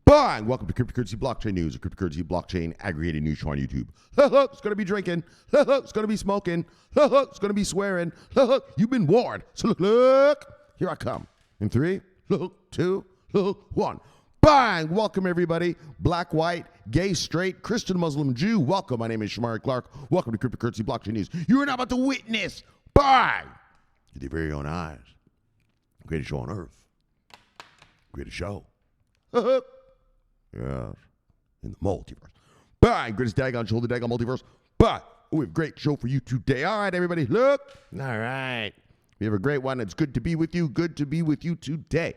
Bang! Welcome to Cryptocurrency Blockchain News, a cryptocurrency blockchain aggregated news show on YouTube. It's going to be drinking. It's going to be smoking. It's going to be swearing. You've been warned. So look. Here I come. In 3, 2, 1. Bang! Welcome, everybody. Black, white, gay, straight, Christian, Muslim, Jew. Welcome. My name is Shomari Clarke. Welcome to Cryptocurrency Blockchain News. You are now about to witness, bang, with your very own eyes, greatest show on earth. Greatest show. Yes, in the multiverse. Bang! Greatest daggone show, the daggone multiverse. But we have a great show for you today. All right, everybody, look. All right. We have a great one. It's good to be with you. Good to be with you today.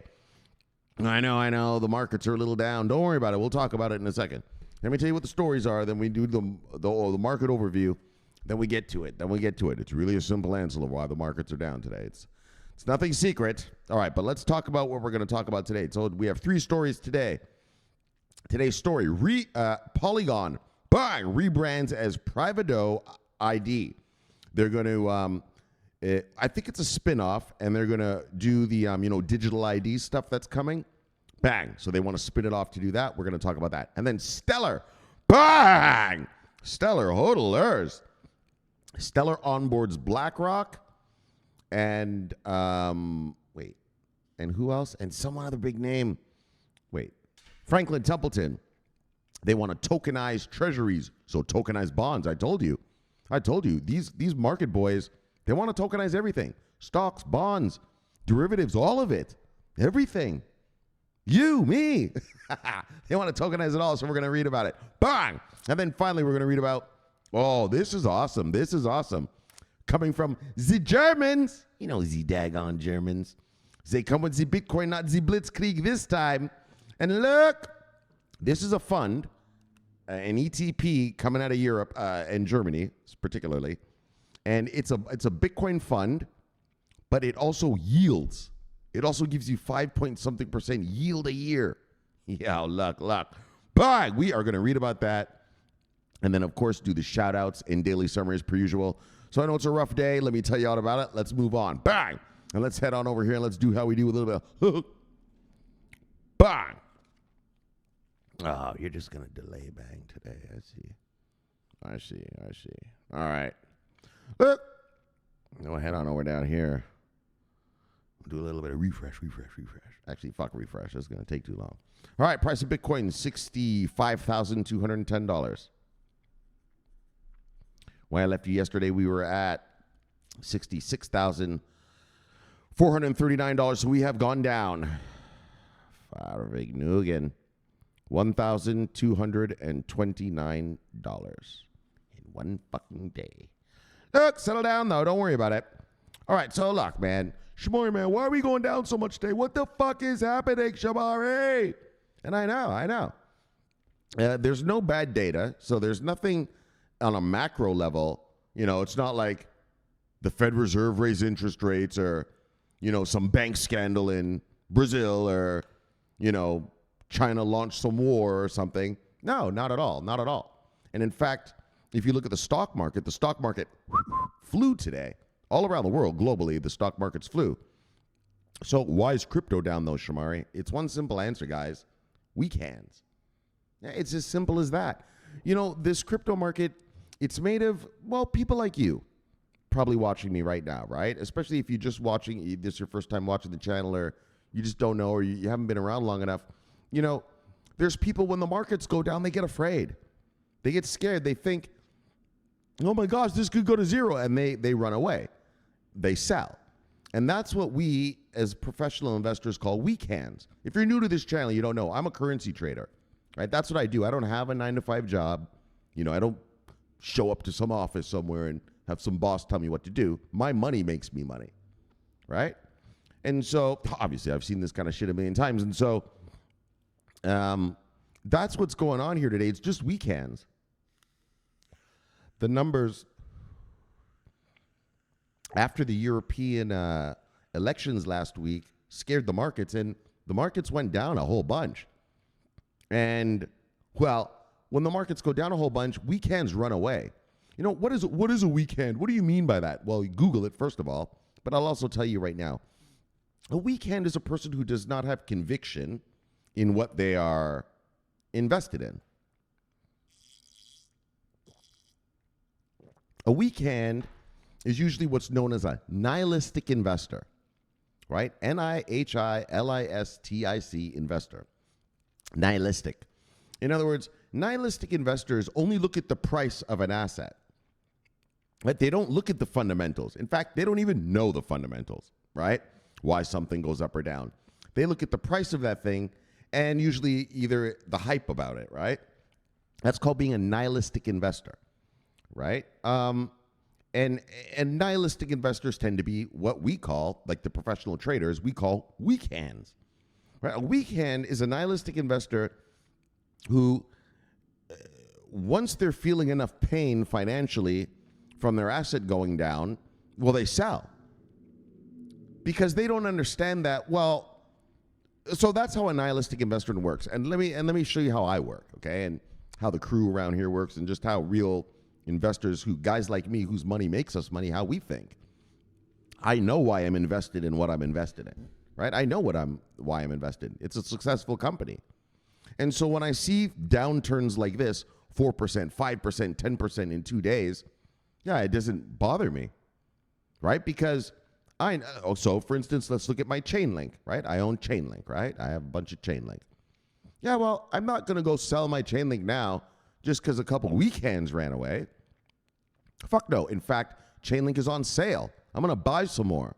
I know. The markets are a little down. Don't worry about it. We'll talk about it in a second. Let me tell you what the stories are. Then we do the market overview. Then we get to it. It's really a simple answer of why the markets are down today. It's nothing secret. All right, but let's talk about what we're going to talk about today. So we have 3 stories today. Today's story, Polygon, bang, rebrands as Privadoe ID. They're going to, I think it's a spin-off, and they're going to do the, digital ID stuff that's coming. Bang. So they want to spin it off to do that. We're going to talk about that. And then Stellar, bang, Stellar hodlers. Stellar onboards BlackRock and, and who else? And some other big name. Franklin Templeton. They want to tokenize treasuries, so tokenized bonds. I told you, these market boys, they want to tokenize everything. Stocks, bonds, derivatives, all of it. Everything. You, me. They want to tokenize it all, so we're going to read about it. Bang! And then finally, we're going to read about, this is awesome. Coming from the Germans. You know, the daggone Germans. They come with the Bitcoin, not the Blitzkrieg this time. And look, this is a fund, an ETP coming out of Europe and Germany, particularly. And it's a Bitcoin fund, but it also yields. It also gives you 5-point-something% yield a year. Yeah, luck. But we are going to read about that. And then, of course, do the shout-outs and daily summaries per usual. So I know it's a rough day. Let me tell you all about it. Let's move on. Bang! And let's head on over here and let's do how we do a little bit. Bang! Oh, you're just going to delay bang today. I see. All right. Look. Go head on over down here. Do a little bit of refresh. Actually, fuck refresh. That's going to take too long. All right. Price of Bitcoin, $65,210. When I left you yesterday, we were at $66,439. So we have gone down. Farvignugan. $1,229 in one fucking day. Look, settle down, though. Don't worry about it. All right, so look, man. Shomari, man, why are we going down so much today? What the fuck is happening, Shomari? And I know. There's no bad data, so there's nothing on a macro level. You know, it's not like the Fed Reserve raised interest rates or, some bank scandal in Brazil or, China launched some war or something. No, not at all. And in fact, if you look at the stock market flew today. All around the world, globally, the stock markets flew. So why is crypto down, though, Shomari? It's one simple answer, guys. Weak hands. It's as simple as that. This crypto market, it's made of, people like you. Probably watching me right now, right? Especially if you're just watching, this is your first time watching the channel, or you just don't know, or you haven't been around long enough. There's people, when the markets go down, they get afraid. They get scared. They think, oh my gosh, this could go to zero. And they run away. They sell. And that's what we, as professional investors, call weak hands. If you're new to this channel, you don't know. I'm a currency trader, right? That's what I do. I don't have a 9-to-5 job. I don't show up to some office somewhere and have some boss tell me what to do. My money makes me money, right? And so, obviously, I've seen this kind of shit a million times. And so, that's what's going on here today. It's just weak hands. The numbers after the European elections last week scared the markets, and the markets went down a whole bunch. And, when the markets go down a whole bunch, weak hands run away. What is a weak hand? What do you mean by that? Well, Google it, first of all, but I'll also tell you right now. A weak hand is a person who does not have conviction in what they are invested in. A weak hand is usually what's known as a nihilistic investor, right? Nihilistic investor. Nihilistic. In other words, nihilistic investors only look at the price of an asset. Right? They don't look at the fundamentals. In fact, they don't even know the fundamentals, right? Why something goes up or down. They look at the price of that thing and usually either the hype about it, right? That's called being a nihilistic investor, right? And nihilistic investors tend to be what we call, like the professional traders, we call weak hands. Right? A weak hand is a nihilistic investor who, once they're feeling enough pain financially from their asset going down, well, they sell. Because they don't understand that, well, so that's how a nihilistic investor works. And let me show you how I work, okay? And how the crew around here works, and just how real investors, guys like me, whose money makes us money, how we think. I know why I'm invested in what I'm invested in, right? I know why I'm invested. It's a successful company. And so when I see downturns like this, 4%, 5%, 10% in 2 days, yeah, it doesn't bother me, right? Because so for instance, let's look at my Chainlink, right? I own Chainlink, right? I have a bunch of Chainlink. Yeah, well, I'm not going to go sell my Chainlink now just because a couple weak hands ran away. Fuck no. In fact, Chainlink is on sale. I'm going to buy some more.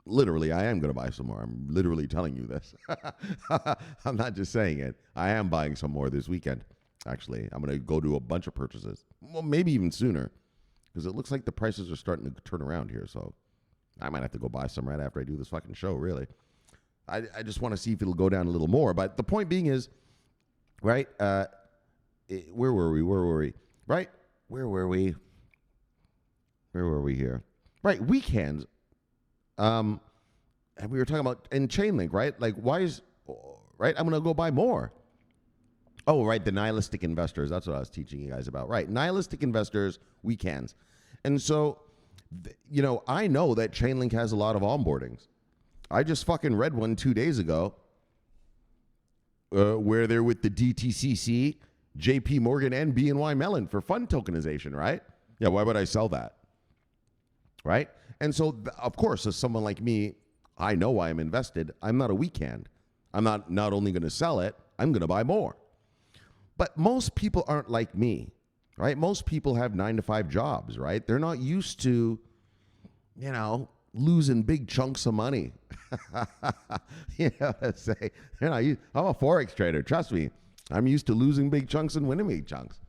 Literally, I am going to buy some more. I'm literally telling you this. I'm not just saying it. I am buying some more this weekend. Actually, I'm going to go do a bunch of purchases. Well, maybe even sooner, because it looks like the prices are starting to turn around here. So I might have to go buy some right after I do this fucking show, really. I just want to see if it'll go down a little more. But the point being is, right, where were we? Right? Where were we here? Right, weak hands. And we were talking about in Chainlink, right? Like, right? I'm going to go buy more. Oh, right, the nihilistic investors. That's what I was teaching you guys about. Right, nihilistic investors, weak hands. And so, I know that Chainlink has a lot of onboardings. I just fucking read one 2 days ago where they're with the DTCC, JP Morgan, and BNY Mellon for fund tokenization, right? Yeah, why would I sell that? Right? And so, of course, as someone like me, I know why I'm invested. I'm not a weak hand. I'm not only going to sell it, I'm going to buy more. But most people aren't like me, right? Most people have 9-to-5 jobs, right? They're not used to, losing big chunks of money. Let's say, I'm a Forex trader. Trust me. I'm used to losing big chunks and winning big chunks.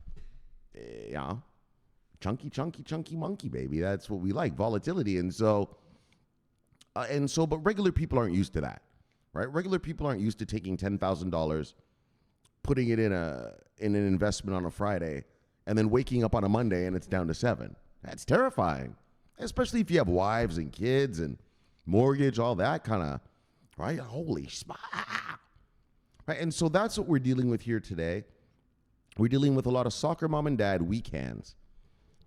Chunky monkey, baby. That's what we like, volatility. And so, but regular people aren't used to that, right? Regular people aren't used to taking $10,000, putting it in an investment on a Friday, and then waking up on a Monday and it's down to 7. That's terrifying, especially if you have wives and kids and mortgage, all that kind of, right? Holy smart. Right? And so that's what we're dealing with here today. We're dealing with a lot of soccer mom and dad weak hands.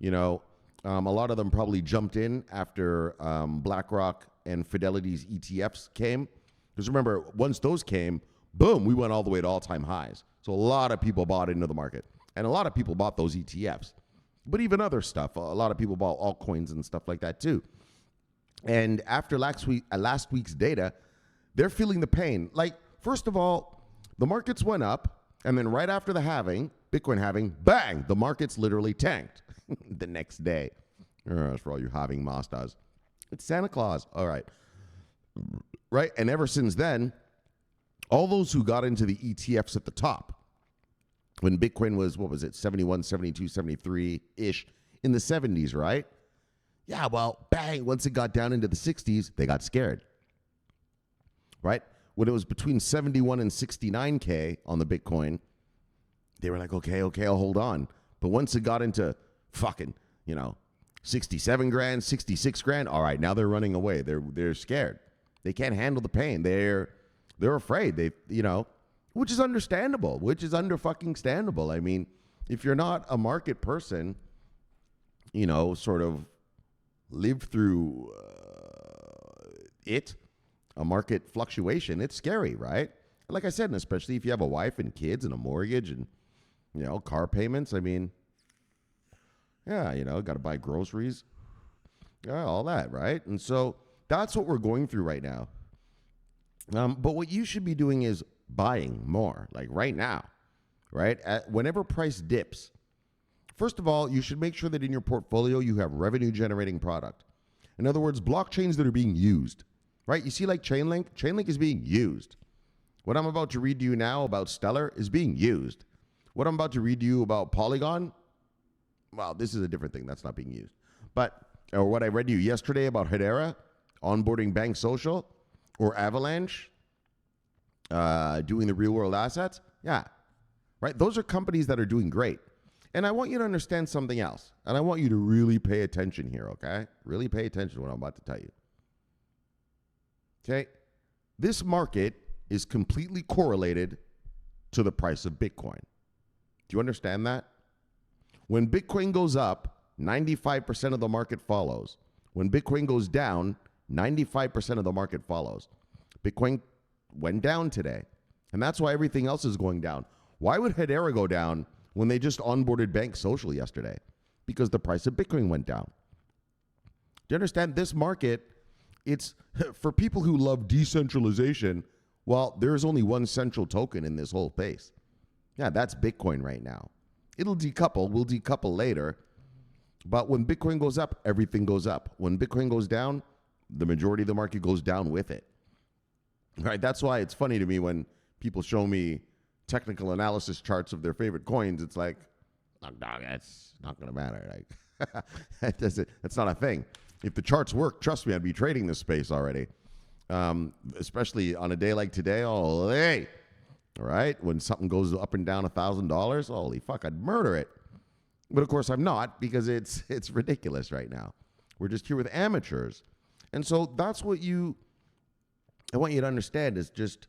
A lot of them probably jumped in after BlackRock and Fidelity's ETFs came. Because remember, once those came, boom, we went all the way to all-time highs. So a lot of people bought into the market. And a lot of people bought those ETFs. But even other stuff, a lot of people bought altcoins and stuff like that too. And after last week's data, they're feeling the pain. Like, first of all, the markets went up, and then right after the halving, Bitcoin halving, bang, the markets literally tanked the next day. That's for all you halving masters. It's Santa Claus. All right. Right? And ever since then, all those who got into the ETFs at the top, when Bitcoin was, 71, 72, 73-ish, in the 70s, right? Yeah, well, bang, once it got down into the 60s, they got scared, right? When it was between 71 and 69K on the Bitcoin, they were like, okay, I'll hold on. But once it got into fucking, 67 grand, 66 grand, all right, now they're running away. They're scared. They can't handle the pain. They're afraid. Which is understandable, standable. I mean, if you're not a market person, sort of live through a market fluctuation, it's scary, right? like I said, and especially if you have a wife and kids and a mortgage and, car payments. I mean, yeah, got to buy groceries, all that, right? And so that's what we're going through right now. But what you should be doing is buying more, like right now, right? Whenever price dips, first of all, you should make sure that in your portfolio you have revenue-generating product. In other words, blockchains that are being used, right? You see like Chainlink? Chainlink is being used. What I'm about to read to you now about Stellar is being used. What I'm about to read to you about Polygon, well, this is a different thing. That's not being used. Or what I read to you yesterday about Hedera, onboarding Bank Social, or Avalanche, doing the real-world assets. Yeah, right? Those are companies that are doing great. And I want you to understand something else. And I want you to really pay attention here, okay? Really pay attention to what I'm about to tell you. Okay? This market is completely correlated to the price of Bitcoin. Do you understand that? When Bitcoin goes up, 95% of the market follows. When Bitcoin goes down, 95% of the market follows. Bitcoin went down today, and that's why everything else is going down. Why would Hedera go down when they just onboarded Bank Social yesterday? Because the price of Bitcoin went down. Do you understand? This market, it's for people who love decentralization. Well, there's only one central token in this whole place. Yeah, that's Bitcoin right now. It'll decouple. We'll decouple later. But when Bitcoin goes up, everything goes up. When Bitcoin goes down, the majority of the market goes down with it. Right? That's why it's funny to me when people show me technical analysis charts of their favorite coins. It's like, oh, dog, that's not going to matter. Like, that's not a thing. If the charts work, trust me, I'd be trading this space already. Especially on a day like today. Oh, hey. All right? When something goes up and down $1,000, holy fuck, I'd murder it. But of course I'm not, because it's ridiculous right now. We're just here with amateurs. And so that's what I want you to understand is just,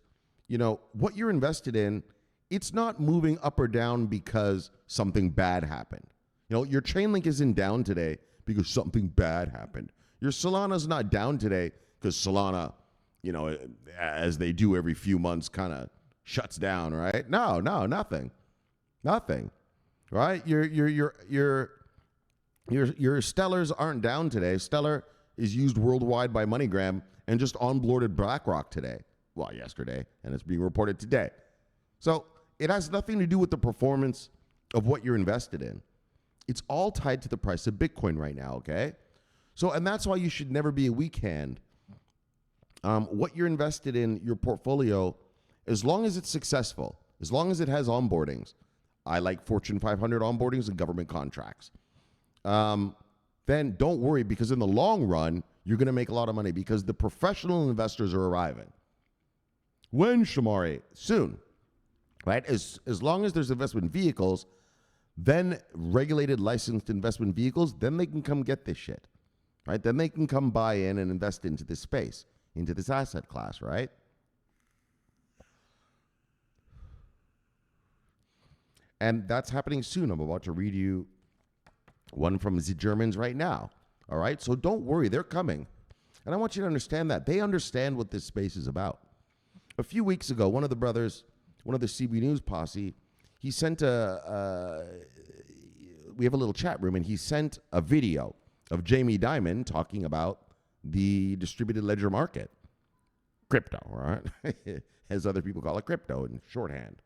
what you're invested in, it's not moving up or down because something bad happened. Your Chainlink isn't down today because something bad happened. Your Solana's not down today because Solana, as they do every few months, kind of shuts down, right? No, nothing. Right? Your Stellars aren't down today. Stellar is used worldwide by MoneyGram and just onboarded BlackRock today. Well, yesterday, and it's being reported today. So it has nothing to do with the performance of what you're invested in. It's all tied to the price of Bitcoin right now, okay? So, and that's why you should never be a weak hand. What you're invested in, your portfolio, as long as it's successful, as long as it has onboardings, I like Fortune 500 onboardings and government contracts. Then don't worry, because in the long run, you're going to make a lot of money because the professional investors are arriving. When, Shomari? Soon, right? As long as there's investment vehicles, then regulated, licensed investment vehicles, then they can come get this shit, right? Then they can come buy in and invest into this space, into this asset class, right? And that's happening soon. I'm about to read you one from the Germans right now. All right? So don't worry. They're coming. And I want you to understand that. They understand what this space is about. A few weeks ago, one of the brothers, one of the CB News posse, he sent we have a little chat room, and he sent a video of Jamie Dimon talking about the distributed ledger market. Crypto, all right? As other people call it, crypto in shorthand.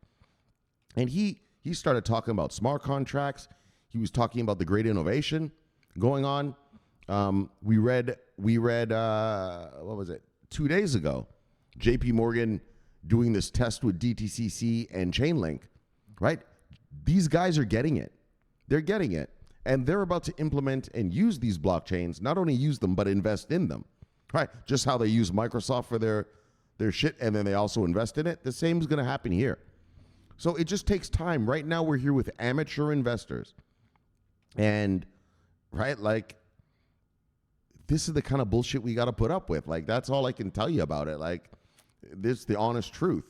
And he started talking about smart contracts. He was talking about the great innovation going on. We read, what was it? 2 days ago, JP Morgan doing this test with DTCC and Chainlink, right? These guys are getting it. They're getting it. And they're about to implement and use these blockchains, not only use them, but invest in them, right? Just how they use Microsoft for their shit, and then they also invest in it. The same is going to happen here. So it just takes time. Right now, we're here with amateur investors. And, right, like, this is the kind of bullshit we got to put up with. Like, that's all I can tell you about it. Like, this is the honest truth.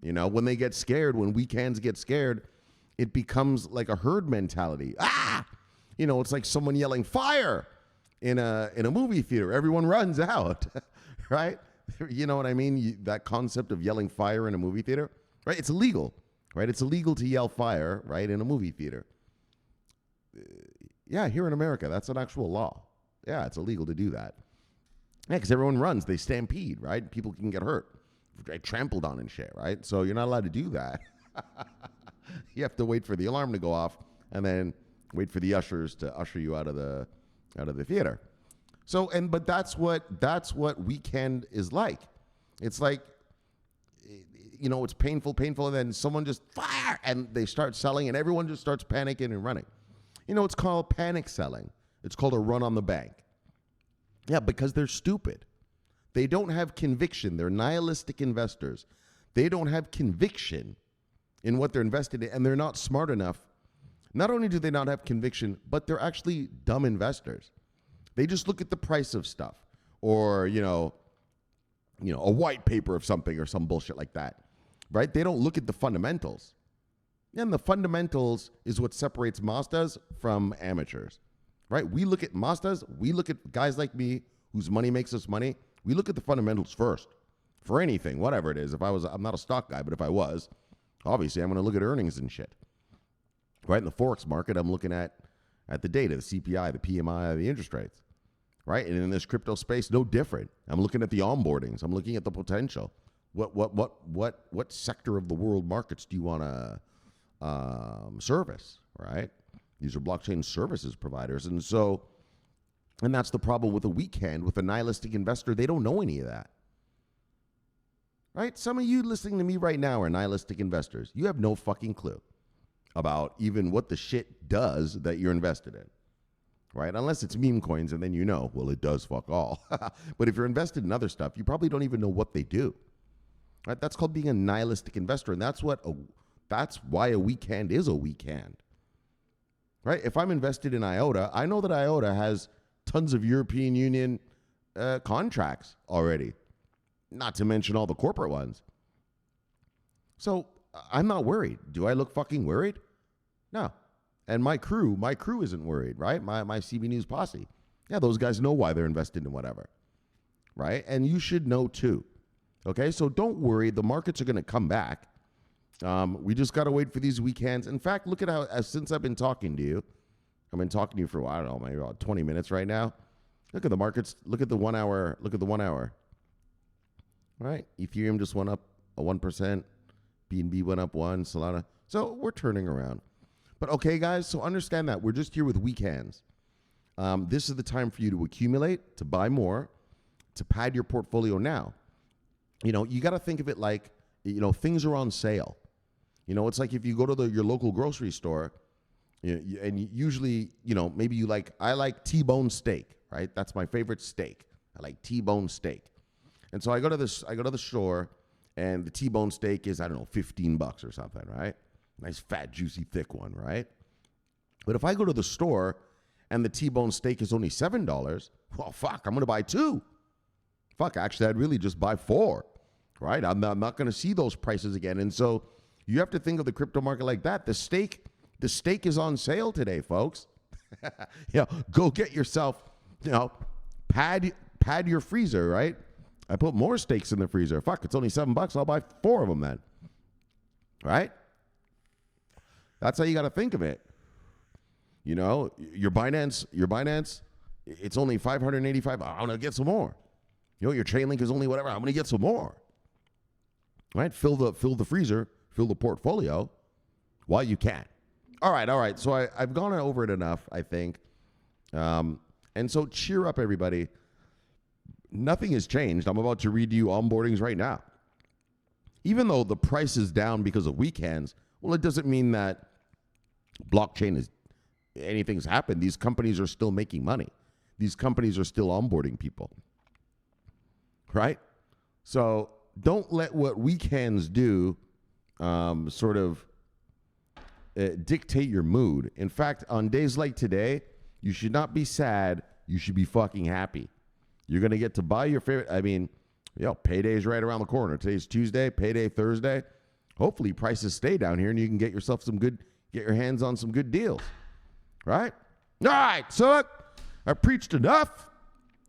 When they get scared, when weekends get scared, it becomes like a herd mentality. Ah! It's like someone yelling, fire! In a movie theater. Everyone runs out, right? You know what I mean? That concept of yelling fire in a movie theater, right? It's illegal, right? It's illegal to yell fire, right, in a movie theater. Yeah, here in America, that's an actual law. Yeah, it's illegal to do that. Yeah, because everyone runs. They stampede, right? People can get hurt, trampled on and shit, right? So you're not allowed to do that. You have to wait for the alarm to go off and then wait for the ushers to usher you out of the theater. So, but that's what weekend is like. It's like, it's painful, and then someone just fire, and they start selling, and everyone just starts panicking and running. It's called panic selling. It's called a run on the bank. Yeah, because they're stupid. They don't have conviction. They're nihilistic investors. They don't have conviction in what they're invested in, and they're not smart enough. Not only do they not have conviction, but they're actually dumb investors. They just look at the price of stuff, or a white paper of something or some bullshit like that, right? They don't look at the fundamentals. And the fundamentals is what separates Mazdas from amateurs, right? We look at Mazdas, we look at guys like me whose money makes us money. We look at the fundamentals first for anything, whatever it is. I'm not a stock guy, but if I was, obviously I'm going to look at earnings and shit, right? In the Forex market, I'm looking at the data, the CPI, the PMI, the interest rates, right? And in this crypto space, no different. I'm looking at the onboardings. I'm looking at the potential. What sector of the world markets do you want to service, right? These are blockchain services providers. And that's the problem with a weekend, with a nihilistic investor. They don't know any of that, right? Some of you listening to me right now are nihilistic investors. You have no fucking clue about even what the shit does that you're invested in, right? Unless it's meme coins, and then well, it does fuck all. But if you're invested in other stuff, you probably don't even know what they do, right? That's called being a nihilistic investor, and that's why a weekend is a weekend, right? If I'm invested in IOTA, I know that IOTA has tons of European Union contracts already, not to mention all the corporate ones. So I'm not worried. Do I look fucking worried? No. And my crew isn't worried, right? My CB News posse. Yeah, those guys know why they're invested in whatever, right? And you should know too. Okay, so don't worry. The markets are going to come back. We just got to wait for these weekends. In fact, look at how, since I've been talking to you, I've been talking to you for, I don't know, maybe about 20 minutes right now. Look at the markets. Look at the 1 hour. Look at the 1 hour. Right? Ethereum just went up 1%. BNB went up 1%. Solana. So we're turning around. But okay, guys, so understand that. We're just here with weekends. This is the time for you to accumulate, to buy more, to pad your portfolio now. You got to think of it like, things are on sale. It's like if you go to your local grocery store, and usually, maybe I like T-bone steak, right? That's my favorite steak. I like T-bone steak. And so I go to the store, and the T-bone steak is, I don't know, $15 or something, right? Nice, fat, juicy, thick one, right? But if I go to the store and the T-bone steak is only $7, well, fuck, I'm going to buy 2. Fuck, actually, I'd really just buy 4, right? I'm not going to see those prices again. And so you have to think of the crypto market like that. The steak is on sale today, folks. Go get yourself, pad your freezer, right? I put more steaks in the freezer. Fuck, it's only $7. I'll buy 4 of them then, right? That's how you got to think of it. Your Binance, it's only $585. I'm gonna get some more. Your Chainlink is only whatever. I'm gonna get some more. Right? Fill the freezer, fill the portfolio while you can. All right. So I've gone over it enough, I think. And so cheer up, everybody. Nothing has changed. I'm about to read you onboardings right now. Even though the price is down because of weekends, well, it doesn't mean that anything's happened. These companies are still making money. These companies are still onboarding people. Right? So don't let what weekends do dictate your mood. In fact, on days like today, you should not be sad. You should be fucking happy. You're going to get to buy your favorite. Payday's right around the corner. Today's Tuesday, payday Thursday. Hopefully prices stay down here and you can get yourself get your hands on some good deals. Right? All right. So look, I preached enough.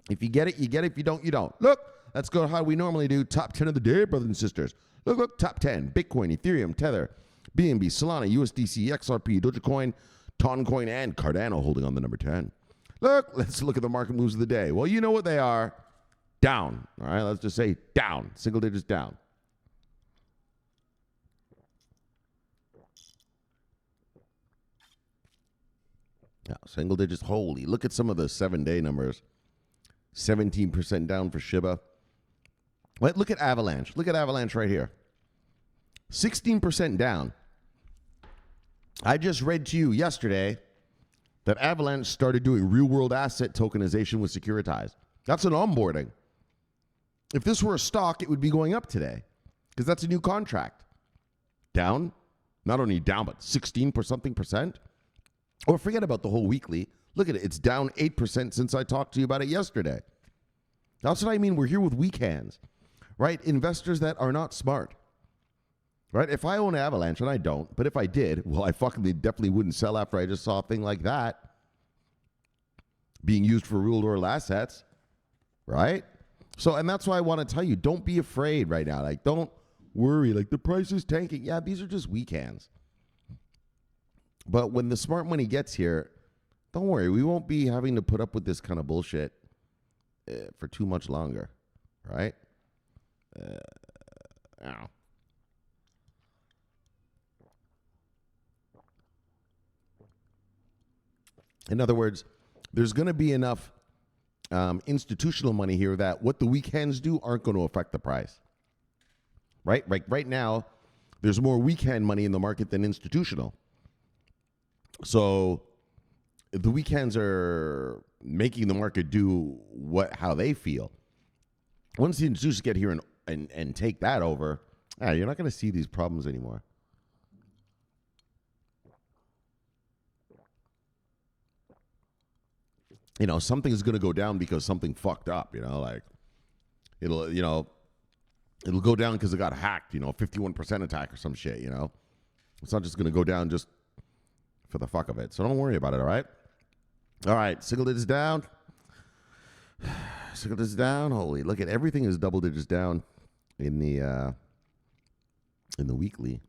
If you get it, you get it. If you don't, you don't. Look, let's go how we normally do. Top 10 of the day, brothers and sisters. Look, top 10. Bitcoin, Ethereum, Tether, BNB, Solana, USDC, XRP, Dogecoin, Toncoin, and Cardano holding on the number 10. Let's look at the market moves of the day. Well, you know what they are. Down. All right, let's just say down. Single digits down. Yeah, single digits. Holy, look at some of the 7-day numbers. 17% down for Shiba. Wait, look at Avalanche. Look at Avalanche right here. 16% down. I just read to you yesterday that Avalanche started doing real-world asset tokenization with Securitized. That's an onboarding. If this were a stock, it would be going up today because that's a new contract. Down, not only down, but 16%. Or forget about the whole weekly. Look at it. It's down 8% since I talked to you about it yesterday. That's what I mean. We're here with weak hands, right? Investors that are not smart, right? If I own Avalanche, and I don't, but if I did, well, I fucking definitely wouldn't sell after I just saw a thing like that being used for real-world assets, right? So, and that's why I want to tell you, don't be afraid right now. Like, don't worry. Like, the price is tanking. Yeah, these are just weak hands. But when the smart money gets here, don't worry. We won't be having to put up with this kind of bullshit for too much longer, right? In other words, there's going to be enough institutional money here that what the weak hands do aren't going to affect the price, right? Right now, there's more weak hand money in the market than institutional. So the weak hands are making the market do how they feel. Once the institutions get here and take that over, you're not going to see these problems anymore. You know, something is going to go down because something fucked up, you know, like it'll go down because it got hacked, 51% attack or some shit, It's not just going to go down just for the fuck of it. So don't worry about it, all right? All right, single digits down. Single digits down. Holy, look at everything is double digits down in the weekly.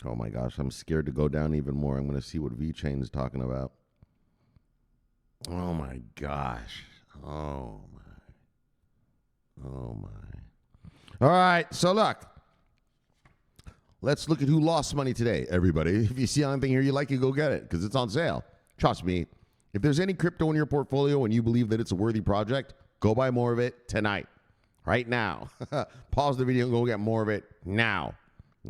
Oh my gosh, I'm scared to go down even more. I'm going to see what VeChain is talking about. Oh my gosh. Oh my. All right, so look. Let's look at who lost money today, everybody. If you see anything here you like, you go get it because it's on sale. Trust me. If there's any crypto in your portfolio and you believe that it's a worthy project, go buy more of it tonight, right now. Pause the video and go get more of it now.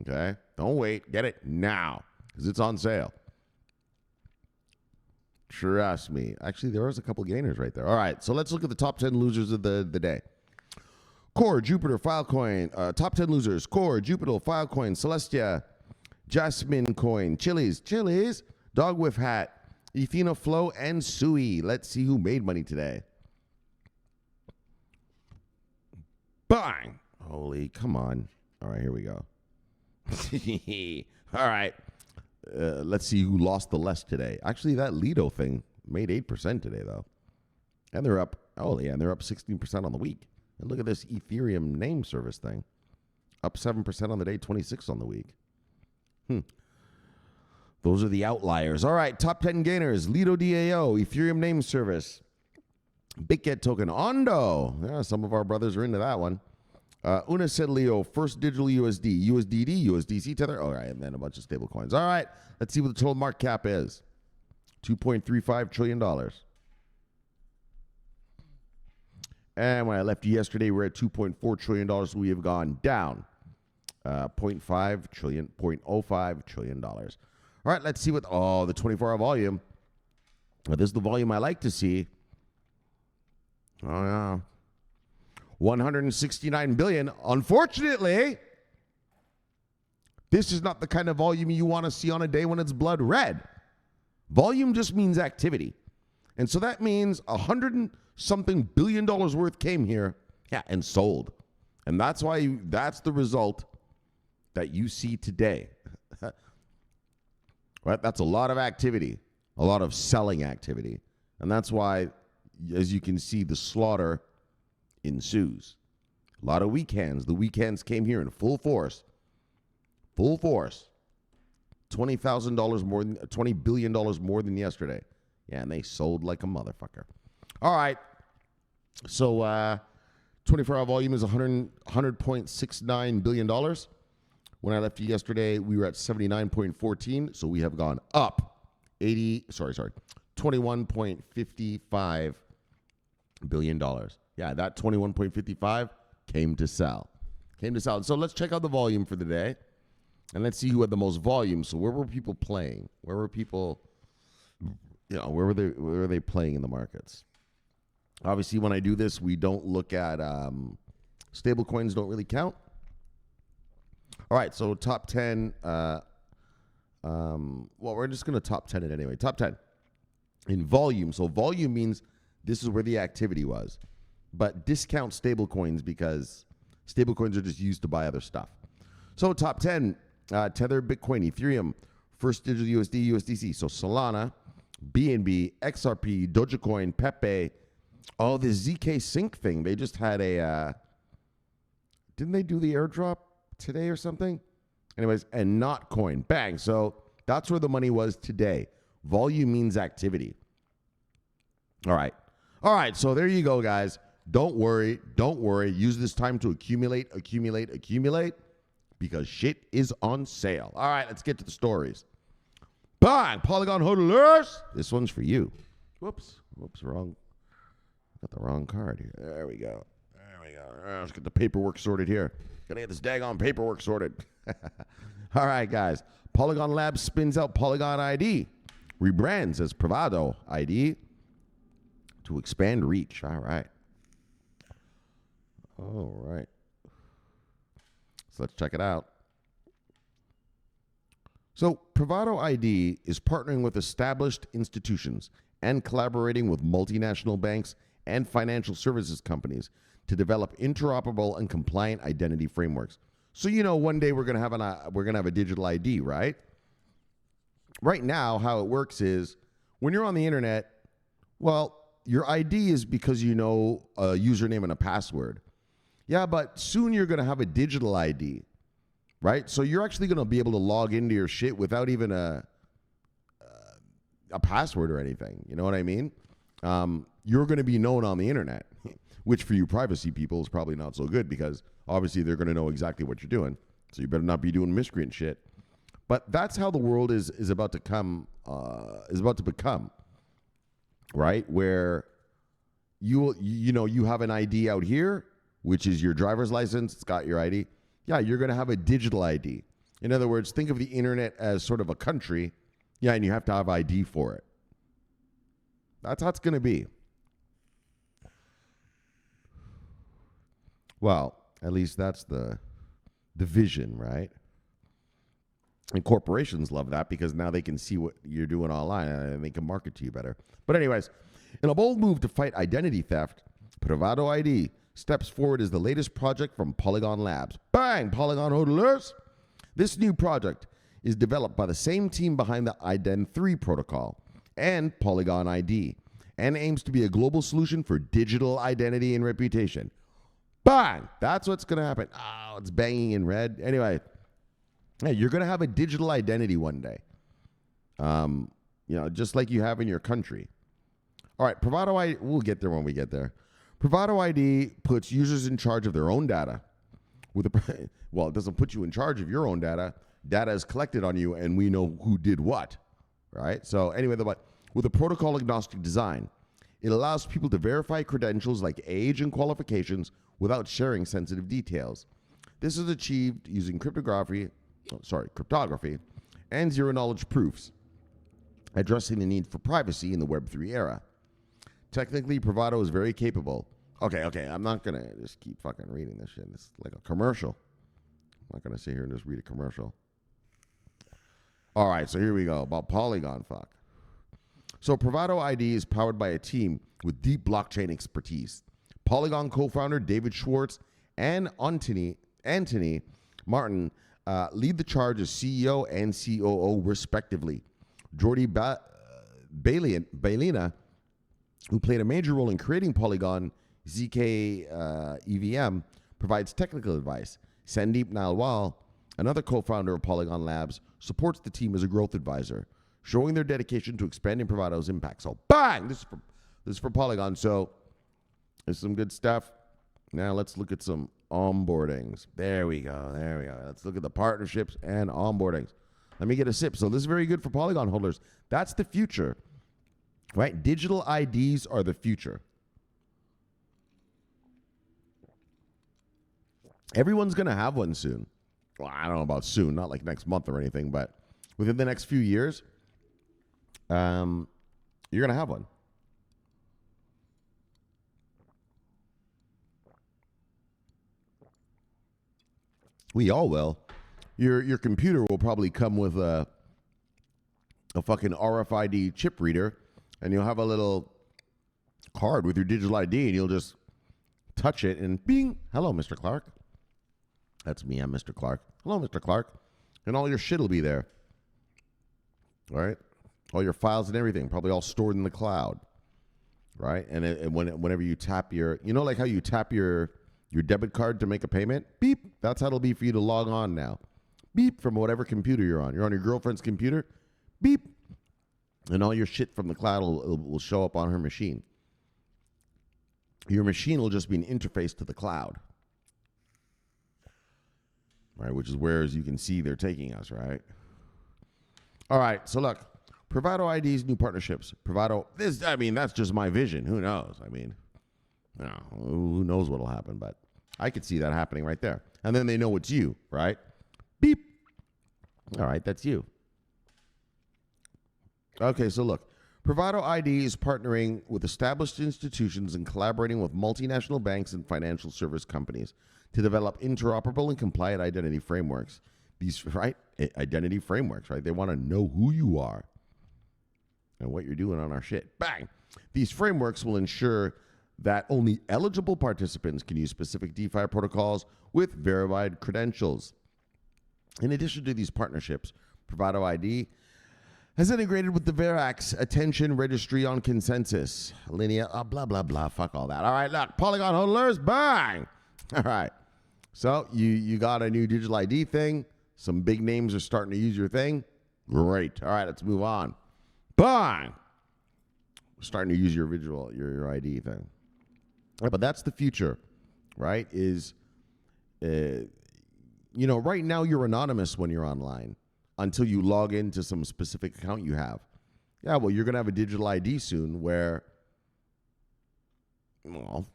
Okay? Don't wait. Get it now because it's on sale. Trust me. Actually, there was a couple gainers right there. All right, so let's look at the top 10 losers of the day. Core, Jupiter, Filecoin, top 10 losers. Core, Jupiter, Filecoin, Celestia, Jasmine Coin, Chili's, Dog with Hat, Ethena Flow, and Sui. Let's see who made money today. Bang! Holy, come on. All right, here we go. All right. Let's see who lost the less today. Actually, that Lido thing made 8% today, though. And they're up, and they're up 16% on the week. And look at this Ethereum name service thing. Up 7% on the day, 26% on the week. Those are the outliers. All right, top 10 gainers. Lido DAO, Ethereum name service. BitGet token, Ondo. Yeah, some of our brothers are into that one. Unicetlio, First Digital USD, USDD, USDC Tether. All right, and then a bunch of stable coins. All right, let's see what the total market cap is. $2.35 trillion. And when I left you yesterday, we're at $2.4 trillion. So we have gone down $0.05 trillion. All right, let's see what, the 24-hour volume. Well, this is the volume I like to see. Oh, yeah. 169 billion. Unfortunately, this is not the kind of volume you want to see on a day when it's blood red. Volume just means activity. And so that means $100-something billion worth came here, and sold. And that's why that's the result that you see today. Right? That's a lot of activity, a lot of selling activity. And that's why, as you can see, the slaughter ensues. A lot of weak hands. The weak hands came here in full force. Full force. $20,000 more than $20 billion more than yesterday. Yeah, and they sold like a motherfucker. All right. So 24-hour volume is $100.69 billion. When I left you yesterday, we were at 79.14, so we have gone up $21.55 billion. Yeah, that 21.55 came to sell. So let's check out the volume for the day, and let's see who had the most volume. So where were people playing? Where were people, where were they playing in the markets? Obviously, when I do this, we don't look at stable coins. Don't really count. All right, so top 10. Well, we're just going to top 10 it anyway. Top 10 in volume. So volume means this is where the activity was. But discount stable coins because stable coins are just used to buy other stuff. So top 10, Tether, Bitcoin, Ethereum, First Digital USD, USDC. So Solana, BNB, XRP, Dogecoin, Pepe. Oh, the ZK Sync thing. They just had a, didn't they do the airdrop today or something? Anyways, and not coin. Bang. So that's where the money was today. Volume means activity. All right. So there you go, guys. Don't worry. Use this time to accumulate because shit is on sale. All right, let's get to the stories. Bang! Polygon hodlers. This one's for you. Whoops, wrong. Got the wrong card here. There we go. Let's get the paperwork sorted here. Gotta get this daggone paperwork sorted. All right, guys. Polygon Labs spins out Polygon ID. Rebrands as Privado ID to expand reach. All right. So let's check it out. So Privado ID is partnering with established institutions and collaborating with multinational banks and financial services companies to develop interoperable and compliant identity frameworks. So one day we're gonna have a digital ID, right? Right now, how it works is when you're on the internet, well, your ID is because you know a username and a password. Yeah, but soon you're gonna have a digital ID, right? So you're actually gonna be able to log into your shit without even a password or anything. You know what I mean? You're gonna be known on the internet. Which for you privacy people is probably not so good because obviously they're going to know exactly what you're doing. So you better not be doing miscreant shit. But that's how the world is about to become, right? Where you have an ID out here, which is your driver's license. It's got your ID. Yeah, you're going to have a digital ID. In other words, think of the internet as sort of a country. Yeah, and you have to have ID for it. That's how it's going to be. Well, at least that's the vision, right? And corporations love that because now they can see what you're doing online and they can market to you better. But anyways, in a bold move to fight identity theft, Privado ID steps forward as the latest project from Polygon Labs. Bang! Polygon hodlers! This new project is developed by the same team behind the IDEN3 protocol and Polygon ID and aims to be a global solution for digital identity and reputation. Bang! That's what's going to happen. Oh, it's banging in red. Anyway, hey, you're going to have a digital identity one day. Just like you have in your country. All right, Privado ID, we'll get there when we get there. Privado ID puts users in charge of their own data. Well, it doesn't put you in charge of your own data. Data is collected on you, and we know who did what, right? So anyway, with a protocol-agnostic design, it allows people to verify credentials like age and qualifications without sharing sensitive details. This is achieved using cryptography and zero-knowledge proofs, addressing the need for privacy in the Web3 era. Technically, Privado is very capable. Okay, I'm not going to just keep fucking reading this shit. It's like a commercial. I'm not going to sit here and just read a commercial. All right, so here we go about Polygon, fuck. So Privado ID is powered by a team with deep blockchain expertise. Polygon co-founder David Schwartz and Anthony Martin lead the charge as CEO and COO respectively. Jordi Bailina, who played a major role in creating Polygon, ZK EVM provides technical advice. Sandeep Nalwal, another co-founder of Polygon Labs, supports the team as a growth advisor, showing their dedication to expanding Privado's impact. So, bang! This is for Polygon. So, there's some good stuff. Now, let's look at some onboardings. There we go. Let's look at the partnerships and onboardings. Let me get a sip. So, this is very good for Polygon holders. That's the future, right? Digital IDs are the future. Everyone's going to have one soon. Well, I don't know about soon, not like next month or anything, but within the next few years, you're going to have one. We all will. Your computer will probably come with a fucking RFID chip reader, and you'll have a little card with your digital ID, and you'll just touch it, and bing, hello, Mr. Clarke. That's me, I'm Mr. Clarke. Hello, Mr. Clarke. And all your shit will be there. All right? All your files and everything, probably all stored in the cloud. Right? And whenever you tap your, you know, like how you tap your debit card to make a payment? Beep. That's how it'll be for you to log on now. Beep, from whatever computer you're on. You're on your girlfriend's computer? Beep. And all your shit from the cloud will show up on her machine. Your machine will just be an interface to the cloud. Right, which is where, as you can see, they're taking us, right? All right, so look, Privado ID's new partnerships. Privado, that's just my vision. Who knows? Who knows what'll happen, but I could see that happening right there. And then they know it's you, right? Beep. All right, that's you. Okay, so look, Privado ID is partnering with established institutions and collaborating with multinational banks and financial service companies to develop interoperable and compliant identity frameworks. These, right? Identity frameworks, right? They want to know who you are and what you're doing on our shit. Bang! These frameworks will ensure that only eligible participants can use specific DeFi protocols with verified credentials. In addition to these partnerships, Privado ID has integrated with the Verax Attention Registry on Consensus. Linea, blah, blah, blah. Fuck all that. All right, look, Polygon hodlers, bang! All right. So you got a new digital ID thing. Some big names are starting to use your thing. Great. All right, let's move on. Bang! We're starting to use your ID thing. Yeah, but that's the future, right? Right now you're anonymous when you're online until you log into some specific account you have. Yeah, well, you're going to have a digital ID soon where, well,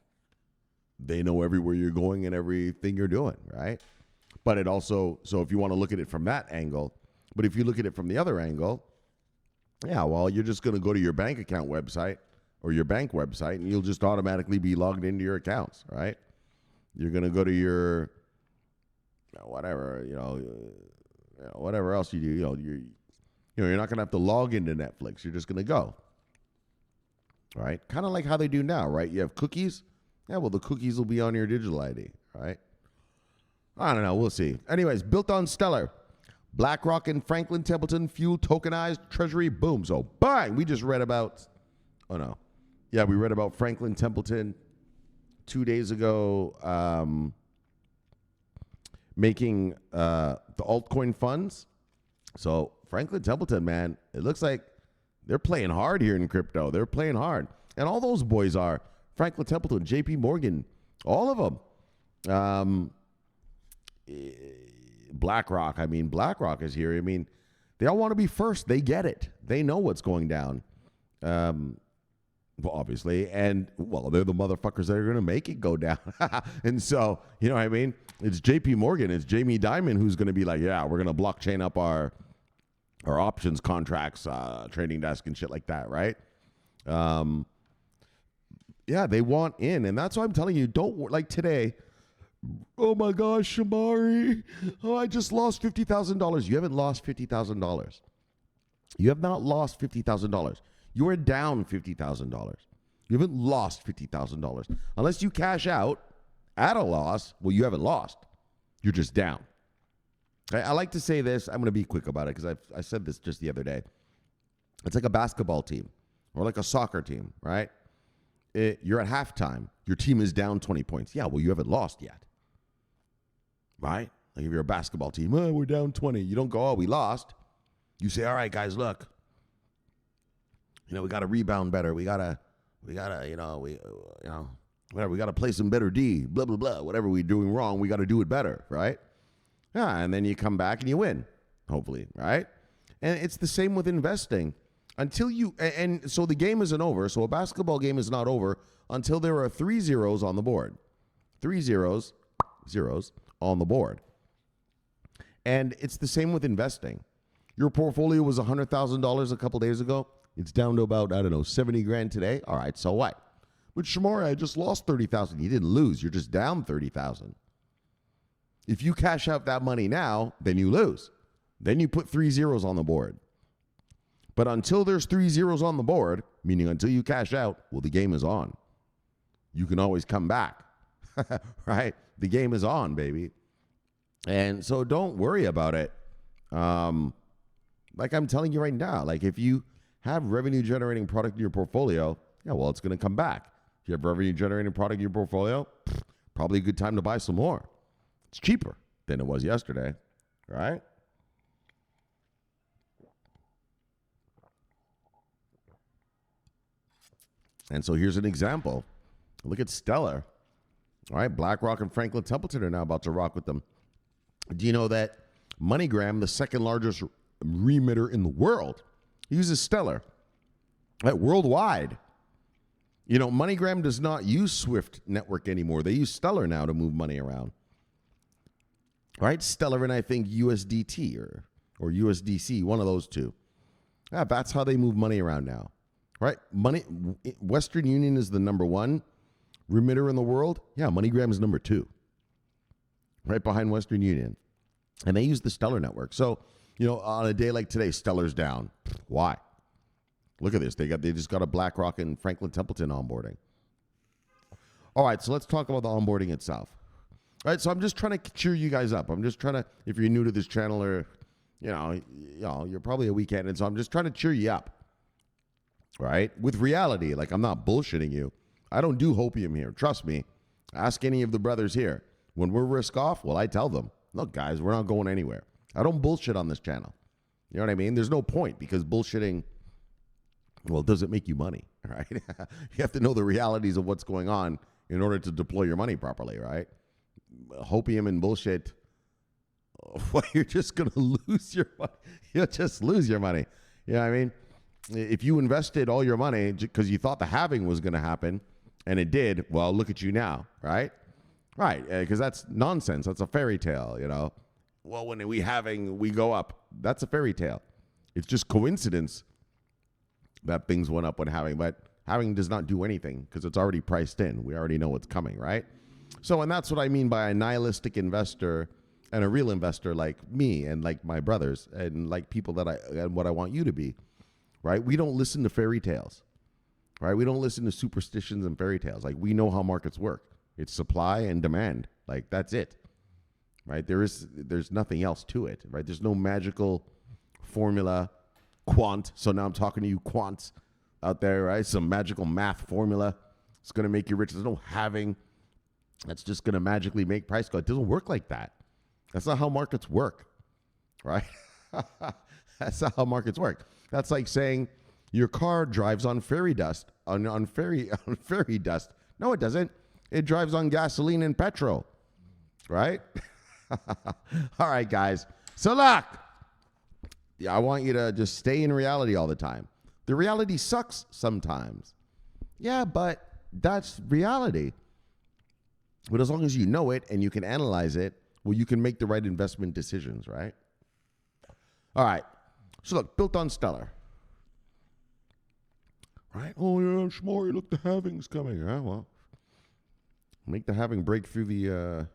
they know everywhere you're going and everything you're doing, right? But it also, so if you want to look at it from that angle, but if you look at it from the other angle, yeah, well, you're just going to go to your bank account website or your bank website and you'll just automatically be logged into your accounts, right? You're going to go to your, whatever, whatever else you do, you're not going to have to log into Netflix. You're just going to go, right? Kind of like how they do now, right? You have cookies. Yeah, well, the cookies will be on your digital ID, right? I don't know. We'll see. Anyways, built on Stellar. BlackRock and Franklin Templeton fuel tokenized treasury. Boom. So, bang. We just read about, we read about Franklin Templeton 2 days ago making the altcoin funds. So, Franklin Templeton, man, it looks like they're playing hard here in crypto. They're playing hard. And all those boys are. Franklin Templeton, JP Morgan, all of them. BlackRock is here. They all want to be first. They get it. They know what's going down. Obviously. And, they're the motherfuckers that are going to make it go down. And so, it's JP Morgan. It's Jamie Dimon who's going to be like, yeah, we're going to blockchain up our options contracts, trading desk and shit like that, right? Yeah, they want in. And that's why I'm telling you, don't, like today, oh my gosh, Shomari, I just lost $50,000. You haven't lost $50,000. You have not lost $50,000. You are down $50,000. You haven't lost $50,000. Unless you cash out at a loss, well, you haven't lost. You're just down. I like to say this. I'm going to be quick about it because I said this just the other day. It's like a basketball team or like a soccer team, right? You're at halftime. Your team is down 20 points. Yeah, well, you haven't lost yet. Right? Like if you're a basketball team, oh, we're down 20. You don't go, oh, we lost. You say, all right, guys, look. We got to rebound better. We got to, whatever. We got to play some better D, blah, blah, blah. Whatever we're doing wrong, we got to do it better, right? Yeah, and then you come back and you win, hopefully, right? And it's the same with investing. And so the game isn't over. So a basketball game is not over until there are 3 zeros on the board. 3 zeros on the board. And it's the same with investing. Your portfolio was $100,000 a couple days ago. It's down to about, 70 grand today. All right, so what? But Shomari, I just lost 30,000. You didn't lose. You're just down 30,000. If you cash out that money now, then you lose. Then you put 3 zeros on the board. But until there's 3 zeros on the board, meaning until you cash out, well, the game is on. You can always come back, right? The game is on, baby. And so don't worry about it. Like I'm telling you right now, like if you have revenue generating product in your portfolio, yeah, well, it's going to come back. If you have revenue generating product in your portfolio, probably a good time to buy some more. It's cheaper than it was yesterday, right? And so here's an example. Look at Stellar. All right, BlackRock and Franklin Templeton are now about to rock with them. Do you know that MoneyGram, the second largest remitter in the world, uses Stellar? Right, worldwide. MoneyGram does not use Swift network anymore. They use Stellar now to move money around. Right? Stellar and I think USDT or USDC, one of those two. Yeah, that's how they move money around now. Right? Western Union is the number 1 remitter in the world. Yeah, MoneyGram is number 2. Right behind Western Union. And they use the Stellar network. So, on a day like today, Stellar's down. Why? Look at this. They just got a BlackRock and Franklin Templeton onboarding. All right, so let's talk about the onboarding itself. All right, so I'm just trying to cheer you guys up. I'm just trying to, if you're new to this channel or, you're probably a weekend, and so I'm just trying to cheer you up. Right? With reality, like I'm not bullshitting you. I don't do hopium here. Trust me. Ask any of the brothers here. When we're risk off, well, I tell them, look, guys, we're not going anywhere. I don't bullshit on this channel. You know what I mean? There's no point because bullshitting, well, it doesn't make you money, right? You have to know the realities of what's going on in order to deploy your money properly, right? Hopium and bullshit, well, you're just going to lose your money. You'll just lose your money. You know what I mean? If you invested all your money because you thought the halving was going to happen, and it did, well, look at you now, right? Right, because that's nonsense. That's a fairy tale, Well, when we go up. That's a fairy tale. It's just coincidence that things went up when halving, but halving does not do anything because it's already priced in. We already know what's coming, right? So, and that's what I mean by a nihilistic investor and a real investor like me and like my brothers and like people and what I want you to be. Right? We don't listen to fairy tales, right? We don't listen to superstitions and fairy tales. Like we know how markets work. It's supply and demand. Like that's it, right? There's nothing else to it, right? There's no magical formula, quant. So now I'm talking to you quants out there, right? Some magical math formula. It's going to make you rich. There's no halving. That's just going to magically make price go. It doesn't work like that. That's not how markets work, right? That's not how markets work. That's like saying your car drives on fairy dust, on fairy dust. No, it doesn't. It drives on gasoline and petrol, right? All right, guys. So look, I want you to just stay in reality all the time. The reality sucks sometimes. Yeah, but that's reality. But as long as you know it and you can analyze it, well, you can make the right investment decisions, right? All right. So look, built on Stellar. Right? Oh, yeah, Shomari, look, the halving's coming. Well, make the halving break through the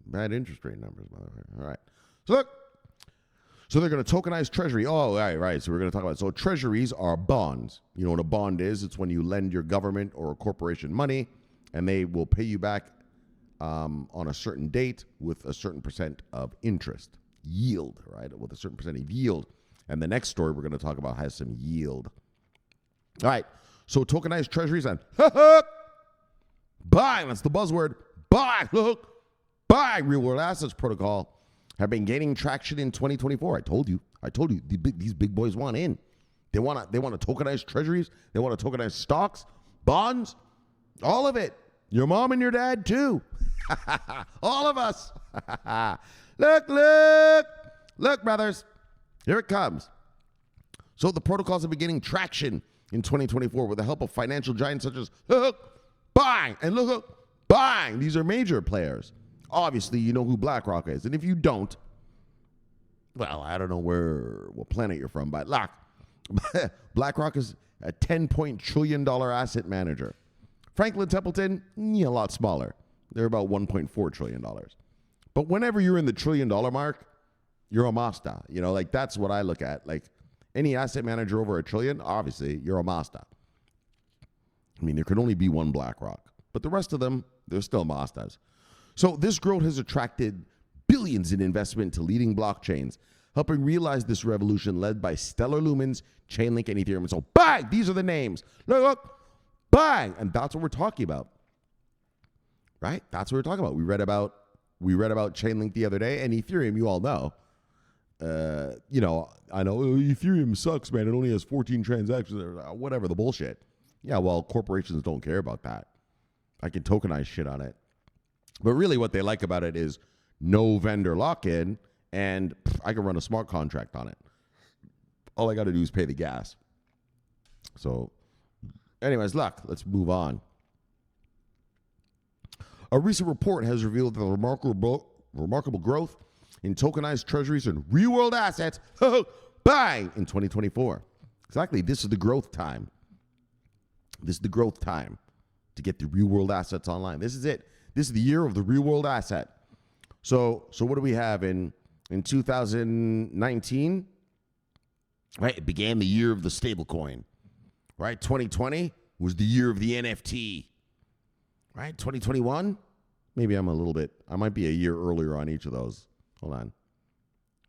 bad interest rate numbers, by the way. All right. So look. So they're going to tokenize treasury. Oh, right. So we're going to talk about it. So treasuries are bonds. You know what a bond is? It's when you lend your government or a corporation money, and they will pay you back on a certain date with a certain percent of interest. Yield, right? With a certain percent of yield. And the next story we're going to talk about has some yield. All right. So tokenized treasuries and buying, that's the buzzword, buying, look, buying real world assets protocol have been gaining traction in 2024. I told you, these big boys want in. They want to tokenize treasuries. They want to tokenize stocks, bonds, all of it. Your mom and your dad too. All of us. Look, brothers. Here it comes. So the protocols have been gaining traction in 2024 with the help of financial giants such as buying and look, buying. These are major players. Obviously, you know who BlackRock is. And if you don't, well, I don't know what planet you're from, but look, BlackRock is a $10 trillion asset manager. Franklin Templeton, a lot smaller. They're about $1.4 trillion. But whenever you're in the $1 trillion mark, you're a master. You know, like that's what I look at. Like any asset manager over $1 trillion, obviously, you're a master. I mean, there could only be one BlackRock, but the rest of them, they're still masters. So this growth has attracted billions in investment to leading blockchains, helping realize this revolution led by Stellar Lumens, Chainlink, and Ethereum. And so, bang! These are the names. Look, bang! And that's what we're talking about, right? That's what we're talking about. We read about Chainlink the other day, and Ethereum. You all know. I know Ethereum sucks, man. It only has 14 transactions. Whatever the bullshit. Yeah, well, corporations don't care about that. I can tokenize shit on it. But really what they like about it is no vendor lock-in, and I can run a smart contract on it. All I got to do is pay the gas. So anyways, let's move on. A recent report has revealed the remarkable growth in tokenized treasuries and real-world assets bang in 2024. Exactly, this is the growth time. This is the growth time to get the real-world assets online. This is it. This is the year of the real-world asset. So what do we have in 2019? Right, it began the year of the stablecoin. Right, 2020 was the year of the NFT. Right, 2021, maybe I might be a year earlier on each of those. Hold on.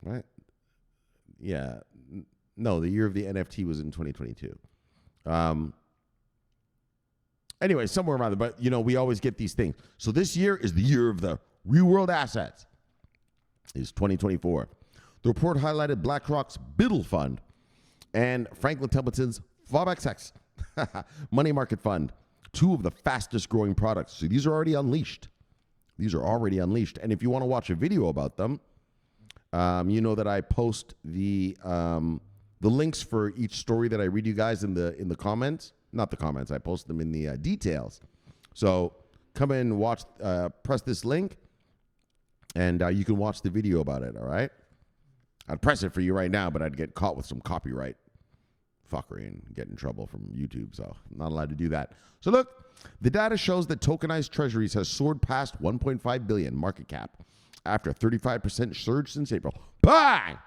Right, yeah, no, the year of the NFT was in 2022. Anyway, somewhere around there, but we always get these things. So this year is the year of the real world assets. Is 2024. The report highlighted BlackRock's Biddle Fund and Franklin Templeton's FobXX money market fund, two of the fastest growing products. So these are already unleashed. And if you want to watch a video about them, you know that I post the links for each story that I read you guys in the comments. Not the comments. I post them in the details. So come in, watch, press this link, and you can watch the video about it, all right? I'd press it for you right now, but I'd get caught with some copyright fuckery and get in trouble from YouTube, so I'm not allowed to do that. So look, the data shows that tokenized treasuries has soared past 1.5 billion market cap after a 35% surge since April. Bang!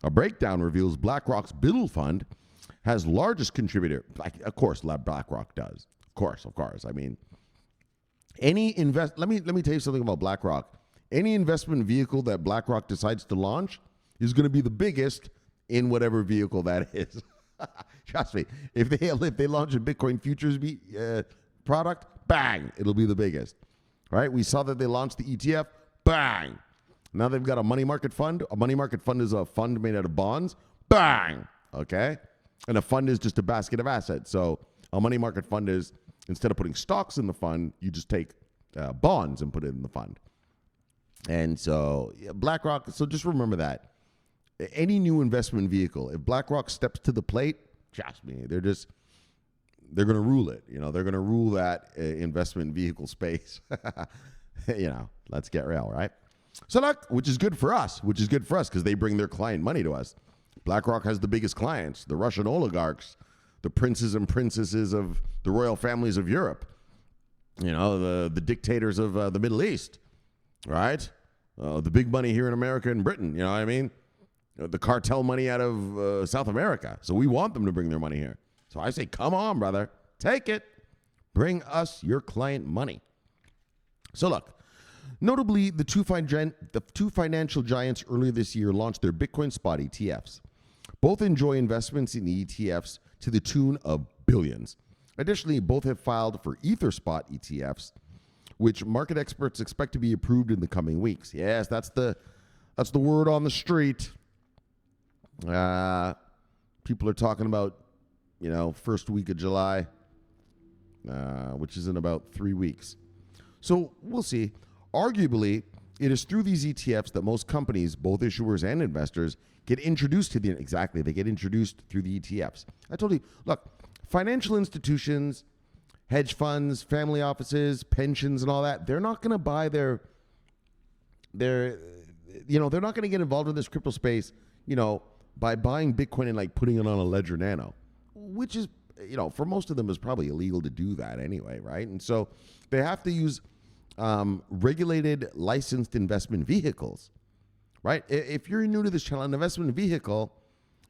A breakdown reveals BlackRock's Biddle Fund has largest contributor. Of course, BlackRock does. Of course. I mean, let me tell you something about BlackRock. Any investment vehicle that BlackRock decides to launch is going to be the biggest in whatever vehicle that is. Trust me. If they launch a Bitcoin futures product, bang, it'll be the biggest. Right? We saw that they launched the ETF, bang. Now they've got a money market fund. A money market fund is a fund made out of bonds, bang. Okay? And a fund is just a basket of assets. So a money market fund is, instead of putting stocks in the fund, you just take bonds and put it in the fund. And so BlackRock, so just remember that. Any new investment vehicle, if BlackRock steps to the plate, trust me, they're going to rule it. They're going to rule that investment vehicle space. Let's get real, right? So look, which is good for us because they bring their client money to us. BlackRock has the biggest clients, the Russian oligarchs, the princes and princesses of the royal families of Europe, the dictators of the Middle East, right? The big money here in America and Britain, you know what I mean? The cartel money out of South America. So we want them to bring their money here. So I say, come on, brother, take it. Bring us your client money. So look, notably, the two financial giants earlier this year launched their Bitcoin spot ETFs. Both enjoy investments in the ETFs to the tune of billions. Additionally, both have filed for Ether spot ETFs which market experts expect to be approved in the coming weeks. Yes, that's the word on the street. People are talking about, first week of July, which is in about 3 weeks. So we'll see. Arguably, it is through these ETFs that most companies, both issuers and investors, get introduced to they get introduced through the ETFs. I told you, look, financial institutions, hedge funds, family offices, pensions and all that, they're not going to buy they're not going to get involved in this crypto space, by buying Bitcoin and like putting it on a Ledger Nano, which is, for most of them is probably illegal to do that anyway, right? And so they have to use regulated, licensed investment vehicles, right? If you're new to this channel, an investment vehicle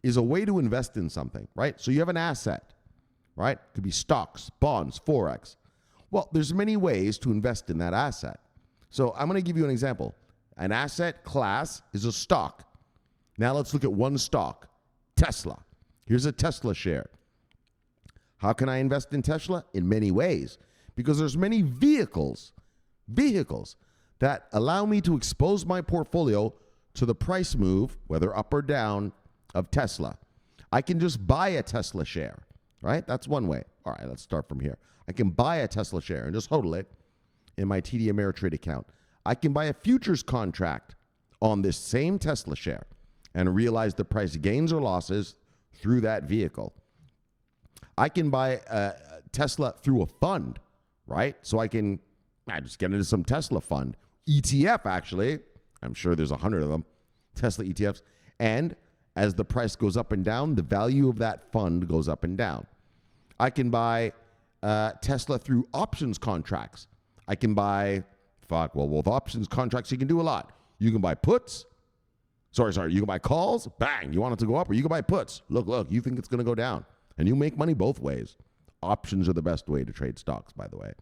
is a way to invest in something, right? So you have an asset, right? It could be stocks, bonds, Forex. Well, there's many ways to invest in that asset. So I'm going to give you an example. An asset class is a stock. Now let's look at one stock, Tesla. Here's a Tesla share. How can I invest in Tesla? In many ways, because there's many vehicles that allow me to expose my portfolio to the price move, whether up or down, of Tesla. I can just buy a Tesla share, right? That's one way. All right, let's start from here. I can buy a Tesla share and just hodl it in my TD Ameritrade account. I can buy a futures contract on this same Tesla share and realize the price gains or losses through that vehicle. I can buy a Tesla through a fund, right? So I just get into some Tesla fund. ETF, actually. I'm sure there's 100 of them. Tesla ETFs. And as the price goes up and down, the value of that fund goes up and down. I can buy Tesla through options contracts. I can buy, with options contracts, you can do a lot. You can buy puts. You can buy calls. Bang, you want it to go up, or you can buy puts. Look, you think it's going to go down. And you make money both ways. Options are the best way to trade stocks, by the way.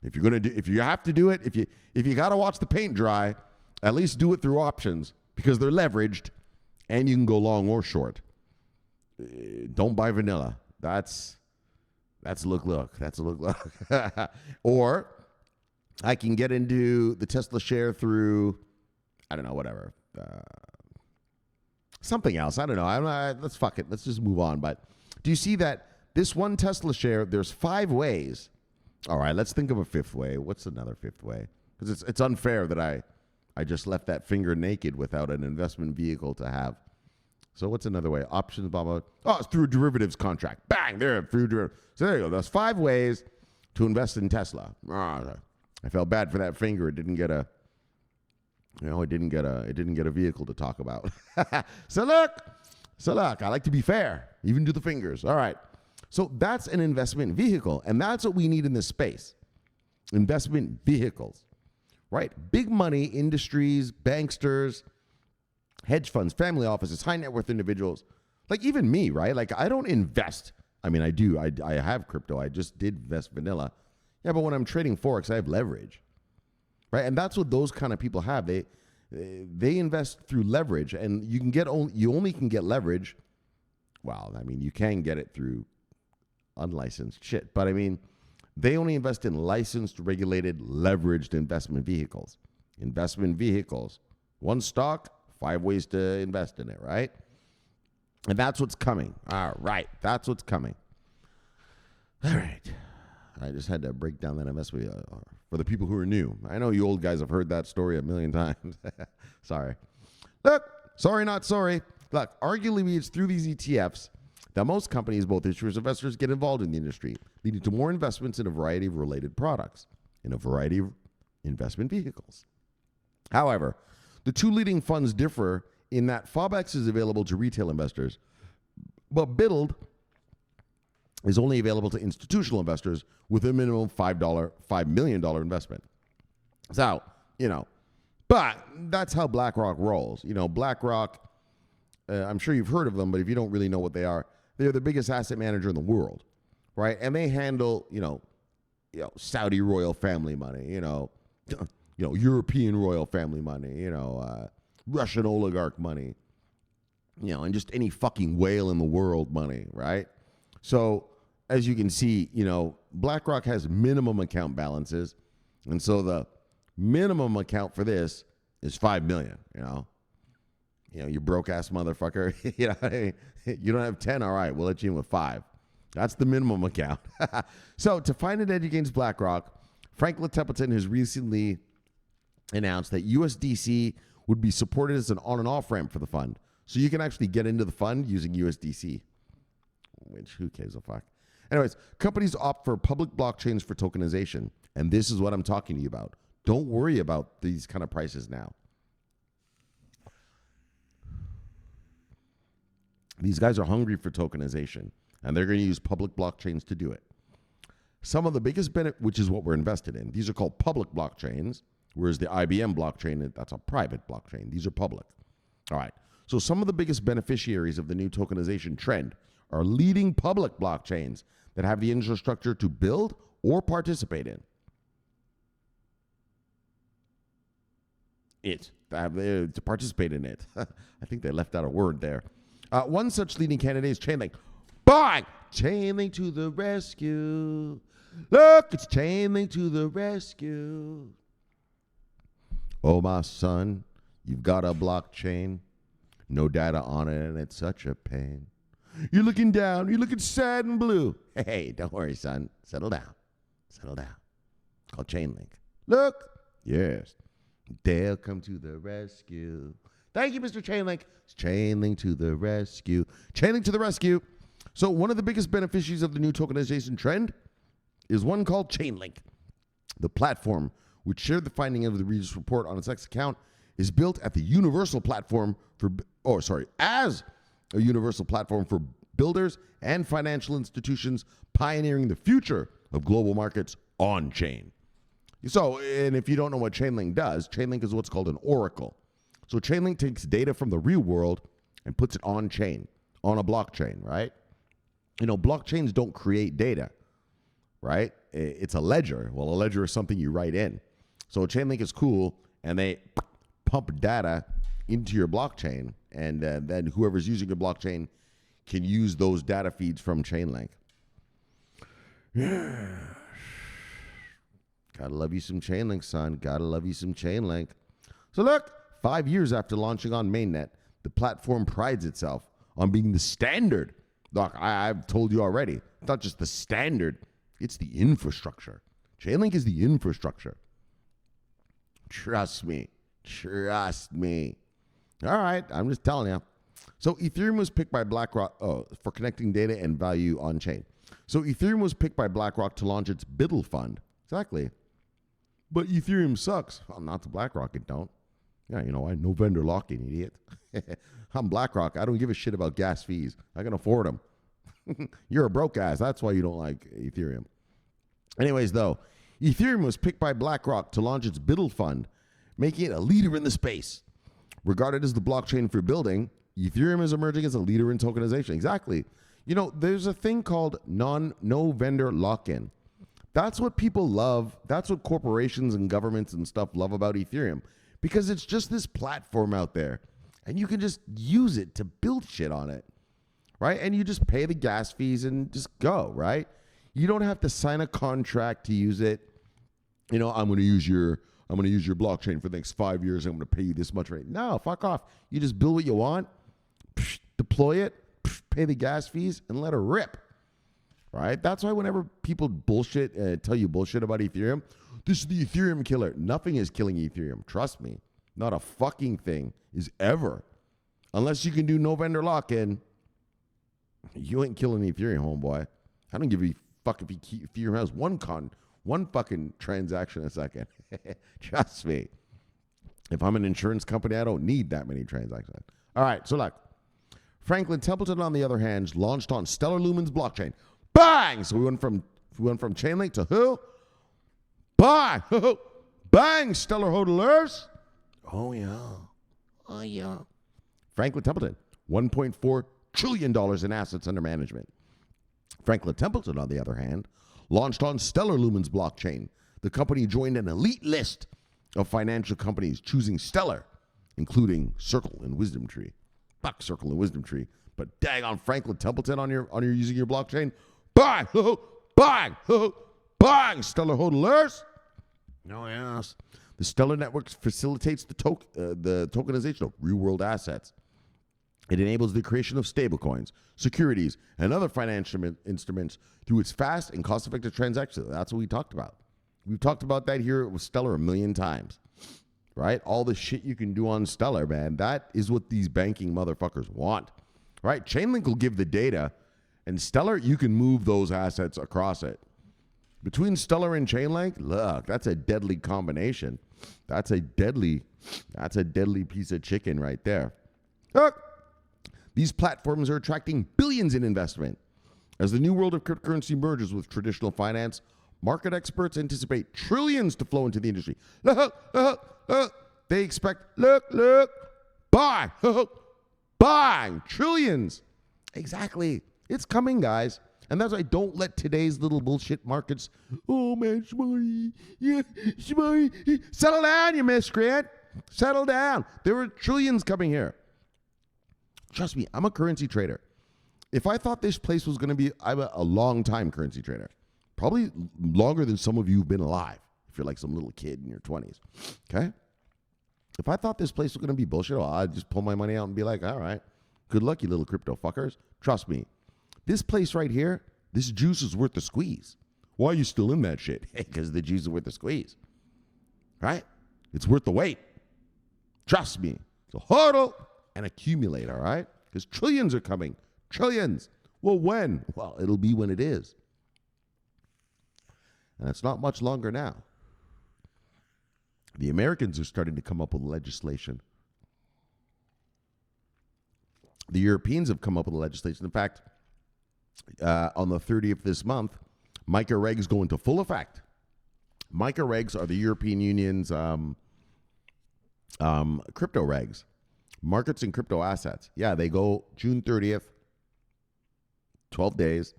If you have to do it, if you got to watch the paint dry, at least do it through options because they're leveraged and you can go long or short. Don't buy vanilla. That's look. That's a look. Or I can get into the Tesla share through, I don't know, whatever. Something else. I don't know. Let's fuck it. Let's just move on. But do you see that this one Tesla share, there's 5 ways. All right, let's think of a 5th way. What's another 5th way? Because it's unfair that I just left that finger naked without an investment vehicle to have. So what's another way? Options, blah, blah. Oh, it's through a derivatives contract. Bang, through derivatives. So there you go. There's 5 ways to invest in Tesla. I felt bad for that finger. It didn't get a vehicle to talk about. So look, I like to be fair, even to the fingers. All right. So that's an investment vehicle, and that's what we need in this space. Investment vehicles, right? Big money industries, banksters, hedge funds, family offices, high net worth individuals, like even me, right? Like I don't invest. I mean, I do. I have crypto. I just did invest vanilla. Yeah, but when I'm trading Forex, I have leverage, right? And that's what those kind of people have. They invest through leverage, and you only can get leverage. Well, I mean, you can get it through unlicensed shit, but I mean, they only invest in licensed, regulated, leveraged investment vehicles. Investment vehicles. One stock, 5 ways to invest in it, right? And that's what's coming. All right, that's what's coming. All right. I just had to break down that investment for the people who are new. I know you old guys have heard that story a million times. Sorry. Look, sorry, not sorry. Look, arguably it's through these ETFs that most companies, both issuers and investors, get involved in the industry, leading to more investments in a variety of related products, in a variety of investment vehicles. However, the 2 leading funds differ in that FOBX is available to retail investors, but BUILD is only available to institutional investors with a minimum $5 million investment. So, but that's how BlackRock rolls. BlackRock, I'm sure you've heard of them, but if you don't really know what they are, they're the biggest asset manager in the world, right? And they handle, Saudi royal family money, European royal family money, Russian oligarch money, and just any fucking whale in the world money, right? So as you can see, BlackRock has minimum account balances, And so the minimum account for this is 5 million, you know, you broke ass motherfucker. You know what I mean? You don't have 10. All right, we'll let you in with 5. That's the minimum account. So to find an edge against BlackRock, Franklin Templeton has recently announced that USDC would be supported as an on and off ramp for the fund. So you can actually get into the fund using USDC, which who cares a fuck. Anyways, companies opt for public blockchains for tokenization. And this is what I'm talking to you about. Don't worry about these kind of prices now. These guys are hungry for tokenization, and they're going to use public blockchains to do it. Some of the biggest benefit, which is what we're invested in, these are called public blockchains, whereas the IBM blockchain, that's a private blockchain. These are public. All right. So some of the biggest beneficiaries of the new tokenization trend are leading public blockchains that have the infrastructure to build or participate in it. To participate in it. I think they left out a word there. One such leading candidate is Chainlink. Bang! Chainlink to the rescue. Look, it's Chainlink to the rescue. Oh, my son, you've got a blockchain. No data on it, and it's such a pain. You're looking down. You're looking sad and blue. Hey, don't worry, son. Settle down. Settle down. It's called Chainlink. Look. Yes. They'll come to the rescue. Thank you, Mr. Chainlink. It's Chainlink to the rescue. Chainlink to the rescue. So one of the biggest beneficiaries of the new tokenization trend is one called Chainlink. The platform, which shared the finding of the Regis report on its X account, is built at the universal platform as a universal platform for builders and financial institutions, pioneering the future of global markets on chain. So, and if you don't know what Chainlink does, Chainlink is what's called an oracle. So Chainlink takes data from the real world and puts it on chain, on a blockchain, right? You know, blockchains don't create data, right? It's a ledger. Well, a ledger is something you write in. So Chainlink is cool, and they pump data into your blockchain, and then whoever's using your blockchain can use those data feeds from Chainlink. Gotta love you some Chainlink, son. Gotta love you some Chainlink. So look, 5 years after launching on mainnet, the platform prides itself on being the standard. Look, I've told you already, it's not just the standard, it's the infrastructure. Chainlink is the infrastructure. Trust me. Trust me. All right, I'm just telling you. So Ethereum was picked by BlackRock for connecting data and value on chain. So Ethereum was picked by BlackRock to launch its BUIDL fund. Exactly. But Ethereum sucks. Well, not to BlackRock, it don't. Yeah, you know why? No vendor lock-in, idiot. I'm BlackRock. I don't give a shit about gas fees. I can afford them. You're a broke ass. That's why you don't like Ethereum. Anyways, though, Ethereum was picked by BlackRock to launch its BUIDL fund, making it a leader in the space. Regarded as the blockchain for building, Ethereum is emerging as a leader in tokenization. Exactly. You know, there's a thing called no vendor lock-in. That's what people love. That's what corporations and governments and stuff love about Ethereum, because it's just this platform out there, and you can just use it to build shit on it, right? And you just pay the gas fees and just go, right? You don't have to sign a contract to use it. You know, I'm going to use your blockchain for the next 5 years. I'm going to pay you this much rate. No, fuck off. You just build what you want, deploy it, pay the gas fees, and let it rip. Right? That's why whenever people tell you bullshit about Ethereum, this is the Ethereum killer. Nothing is killing Ethereum. Trust me. Not a fucking thing is ever. Unless you can do no vendor lock-in, you ain't killing Ethereum, homeboy. I don't give a fuck if Ethereum has one fucking transaction a second. Trust me. If I'm an insurance company, I don't need that many transactions. All right, so look. Franklin Templeton, on the other hand, launched on Stellar Lumen's blockchain. Bang! So we went from Chainlink to who? Bang! Bang! Stellar hodlers. Oh yeah. Oh yeah. Franklin Templeton, $1.4 trillion in assets under management. Franklin Templeton, on the other hand, launched on Stellar Lumen's blockchain. The company joined an elite list of financial companies choosing Stellar, including Circle and Wisdom Tree. Fuck Circle and Wisdom Tree, but dang on Franklin Templeton on your using your blockchain. Bang! Bang! Bang! Stellar hodlers. Oh, yes. The Stellar Network facilitates the tokenization of real-world assets. It enables the creation of stablecoins, securities, and other financial instruments through its fast and cost-effective transactions. That's what we talked about. We've talked about that here with Stellar a million times, right? All the shit you can do on Stellar, man. That is what these banking motherfuckers want, right? Chainlink will give the data, and Stellar, you can move those assets across it. Between Stellar and Chainlink, look, that's a deadly combination. That's a deadly piece of chicken right there. Look, these platforms are attracting billions in investment. As the new world of cryptocurrency merges with traditional finance, market experts anticipate trillions to flow into the industry. They expect, buy, buying trillions. Exactly. It's coming, guys. And that's why don't let today's little bullshit markets, oh man, Shomari, yeah, Shomari, settle down, you miscreant. Settle down. There are trillions coming here. Trust me, I'm a currency trader. If I thought this place was going to be, I'm a long-time currency trader. Probably longer than some of you have been alive, if you're like some little kid in your 20s. Okay? If I thought this place was going to be bullshit, well, I'd just pull my money out and be like, all right, good luck, you little crypto fuckers. Trust me. This place right here, this juice is worth the squeeze. Why are you still in that shit? Because the juice is worth the squeeze. Right? It's worth the wait. Trust me. So hodl and accumulate, all right? Because trillions are coming. Trillions. Well, when? Well, it'll be when it is. And it's not much longer now. The Americans are starting to come up with legislation. The Europeans have come up with legislation. In fact, on the 30th this month, MiCA regs go into full effect. MiCA regs are the European Union's crypto regs, markets and crypto assets. Yeah, they go June 30th, 12 days.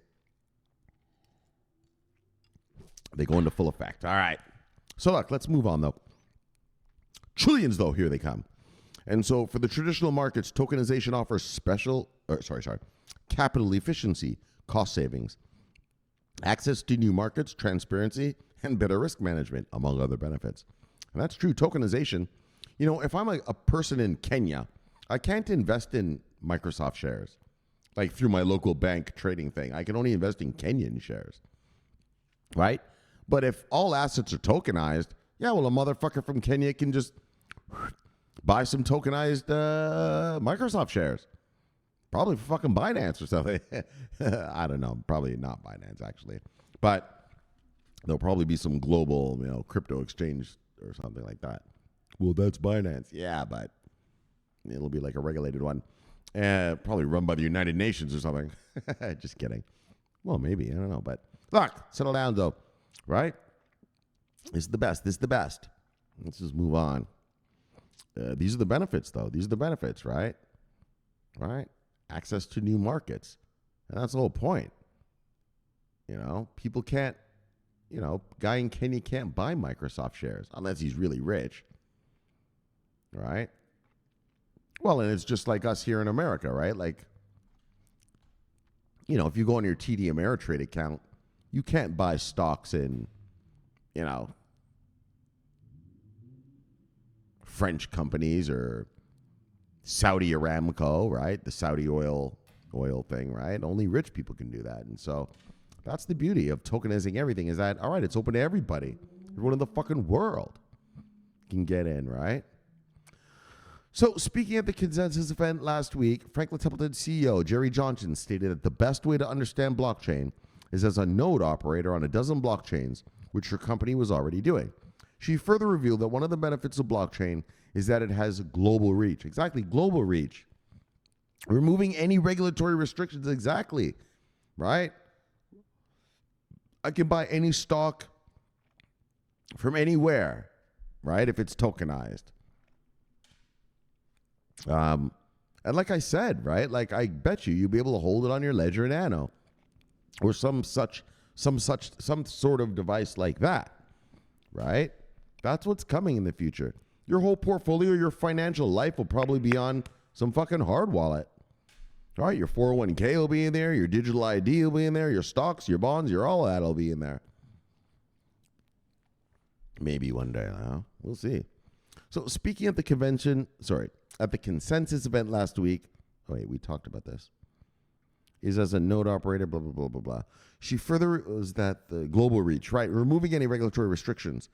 They go into full effect. All right. So look, let's move on though. Trillions though, here they come. And so for the traditional markets, tokenization offers capital efficiency, cost savings, access to new markets, transparency, and better risk management, among other benefits. And that's true. Tokenization, you know, if I'm a person in Kenya, I can't invest in Microsoft shares, like through my local bank trading thing. I can only invest in Kenyan shares, right? But if all assets are tokenized, yeah, well, a motherfucker from Kenya can just buy some tokenized Microsoft shares. Probably for fucking Binance or something. I don't know. Probably not Binance, actually. But there'll probably be some global, you know, crypto exchange or something like that. Well, that's Binance. Yeah, but it'll be like a regulated one. Probably run by the United Nations or something. Just kidding. Well, maybe. I don't know. But look, settle down, though. Right? This is the best. This is the best. Let's just move on. These are the benefits, though. These are the benefits, right? Right? Access to new markets. And that's the whole point. You know, people can't, you know, guy in Kenya can't buy Microsoft shares unless he's really rich. Right? Well, and it's just like us here in America, right? Like, you know, if you go on your TD Ameritrade account, you can't buy stocks in, you know, French companies or Saudi Aramco, right? The Saudi oil thing, right? Only rich people can do that. And so that's the beauty of tokenizing everything is that, all right, it's open to everybody. Everyone in the fucking world can get in, right? So speaking at the Consensus event last week, Franklin Templeton CEO Jerry Johnson stated that the best way to understand blockchain is as a node operator on a dozen blockchains, which her company was already doing. She further revealed that one of the benefits of blockchain is that it has global reach. Exactly, global reach. Removing any regulatory restrictions, exactly, right? I can buy any stock from anywhere, right, if it's tokenized. And like I said, right, like I bet you'll be able to hold it on your Ledger Nano or some sort of device like that, right? That's what's coming in the future. Your whole portfolio, your financial life will probably be on some fucking hard wallet. All right, your 401k will be in there, your digital ID will be in there, your stocks, your bonds, your all that will be in there. Maybe one day. We'll see. So speaking at the at the consensus event last week, we talked about this, is as a node operator, blah, blah, blah, blah, blah. She further was that the global reach, right, removing any regulatory restrictions.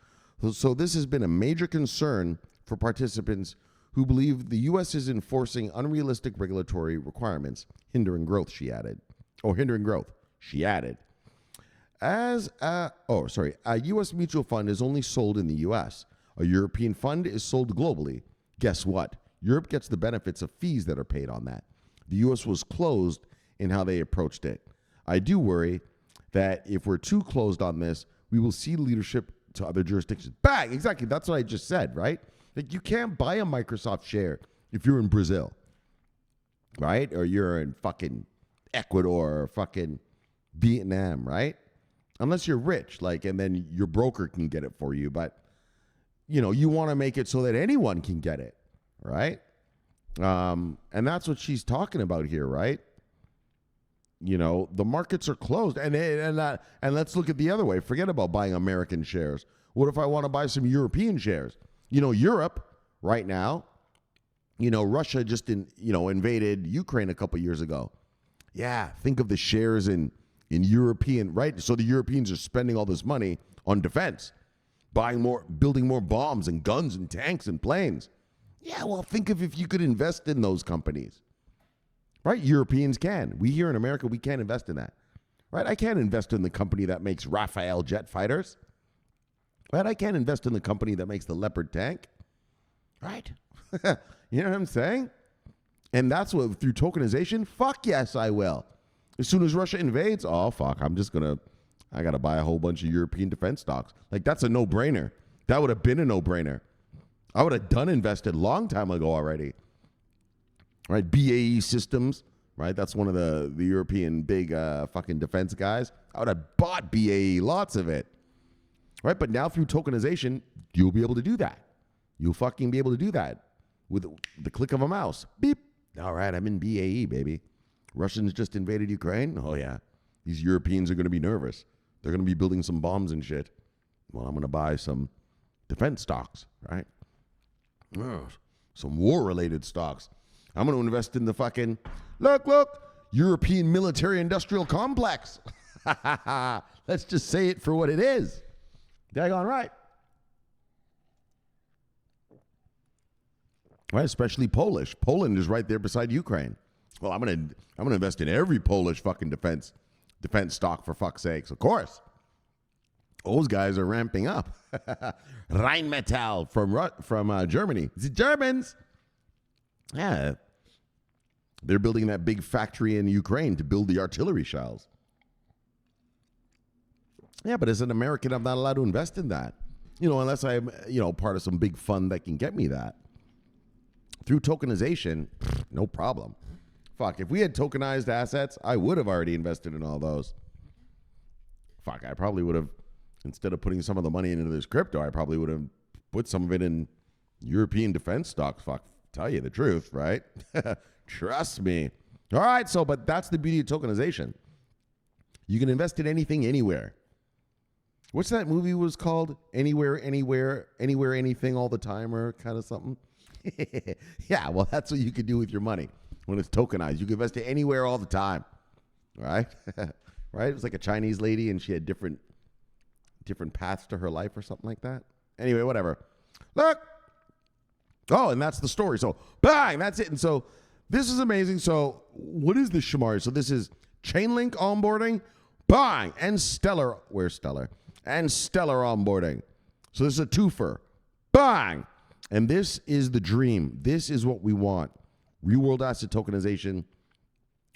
So this has been a major concern for participants who believe the U.S. is enforcing unrealistic regulatory requirements, hindering growth, she added. As a U.S. mutual fund is only sold in the U.S. A European fund is sold globally. Guess what? Europe gets the benefits of fees that are paid on that. The U.S. was closed in how they approached it. I do worry that if we're too closed on this, we will see leadership to other jurisdictions. Bang! Exactly. That's what I just said, right? Like, you can't buy a Microsoft share if you're in Brazil, right? Or you're in fucking Ecuador or fucking Vietnam, right? Unless you're rich, and then your broker can get it for you. But, you want to make it so that anyone can get it, right? And that's what she's talking about here, right? The markets are closed. And let's look at the other way. Forget about buying American shares. What if I want to buy some European shares? Europe right now, Russia just invaded Ukraine a couple years ago. Yeah, think of the shares in European, right? So the Europeans are spending all this money on defense, building more bombs and guns and tanks and planes. Yeah, well, think of if you could invest in those companies, right? Europeans can. We here in America, we can't invest in that, right? I can't invest in the company that makes Rafale jet fighters, right? I can't invest in the company that makes the Leopard tank, right? You know what I'm saying? And that's what, through tokenization, fuck yes, I will. As soon as Russia invades, oh, fuck, I got to buy a whole bunch of European defense stocks. That's a no-brainer. That would have been a no-brainer. I would have invested long time ago already. Right, BAE Systems, right? That's one of the European big fucking defense guys. I would have bought BAE, lots of it. Right, but now through tokenization, you'll be able to do that. You'll fucking be able to do that with the click of a mouse. Beep. All right, I'm in BAE, baby. Russians just invaded Ukraine? Oh, yeah. These Europeans are going to be nervous. They're going to be building some bombs and shit. Well, I'm going to buy some defense stocks, right? Some war-related stocks. I'm going to invest in the fucking, look, European military-industrial complex. Let's just say it for what it is. Daggone right. Right, especially Polish. Poland is right there beside Ukraine. Well, I'm gonna invest in every Polish fucking defense stock, for fuck's sakes. Of course. Those guys are ramping up. Rheinmetall from Germany. The Germans. Yeah. They're building that big factory in Ukraine to build the artillery shells. Yeah, but as an American, I'm not allowed to invest in that. Unless I'm, part of some big fund that can get me that. Through tokenization, no problem. Fuck, if we had tokenized assets, I would have already invested in all those. Fuck, I probably would have, instead of putting some of the money into this crypto, I probably would have put some of it in European defense stocks. Fuck, tell you the truth, right? Trust me. All right, but that's the beauty of tokenization. You can invest in anything, anywhere. What's that movie was called? Anywhere, anything, all the time, or kind of something? Yeah, well, that's what you can do with your money when it's tokenized. You can invest it anywhere all the time, right? Right? It was like a Chinese lady, and she had different paths to her life or something like that. Anyway, whatever. Look. Oh, and that's the story. So, bang, that's it. And so this is amazing. So what is this, Shomari? So this is Chainlink onboarding, bang, and Stellar. Where's Stellar? And Stellar onboarding. So this is a twofer. Bang. And this is the dream. This is what we want. Real world asset tokenization,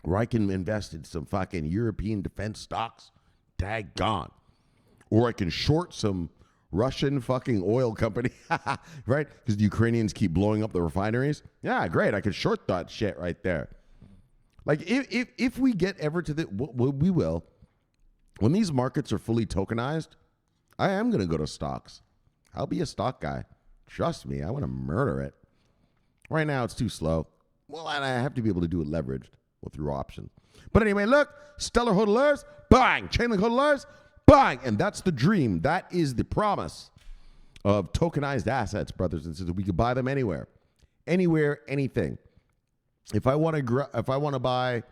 where I can invest in some fucking European defense stocks. Daggone. Or I can short some Russian fucking oil company, right? Because the Ukrainians keep blowing up the refineries. Yeah, great. I could short that shit right there. Like, if we get ever to the, we will, when these markets are fully tokenized, I am going to go to stocks. I'll be a stock guy. Trust me, I want to murder it. Right now, it's too slow. Well, and I have to be able to do it leveraged, through options. But anyway, look, Stellar hodlers, bang. Chainlink hodlers, bang. And that's the dream. That is the promise. of tokenized assets, brothers and sisters. We could buy them anywhere, anything. If I want to buy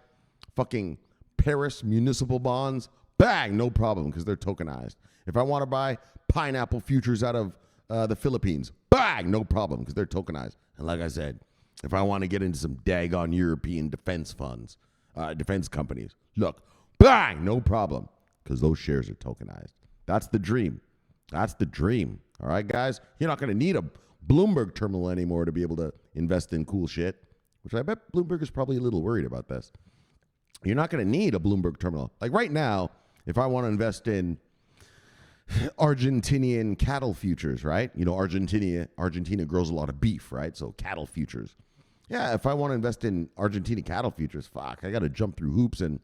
fucking Paris municipal bonds, bang, no problem, because they're tokenized. If I want to buy pineapple futures out of the Philippines, bang, no problem, because they're tokenized. And like I said, if I want to get into some daggone European defense funds, defense companies, look, bang, no problem, because those shares are tokenized. That's the dream. That's the dream. All right, guys? You're not going to need a Bloomberg terminal anymore to be able to invest in cool shit, which I bet Bloomberg is probably a little worried about this. You're not going to need a Bloomberg terminal. Like right now, if I want to invest in Argentinian cattle futures, right? You know, Argentina grows a lot of beef, right? So cattle futures. Yeah, if I want to invest in Argentina cattle futures, fuck, I got to jump through hoops, and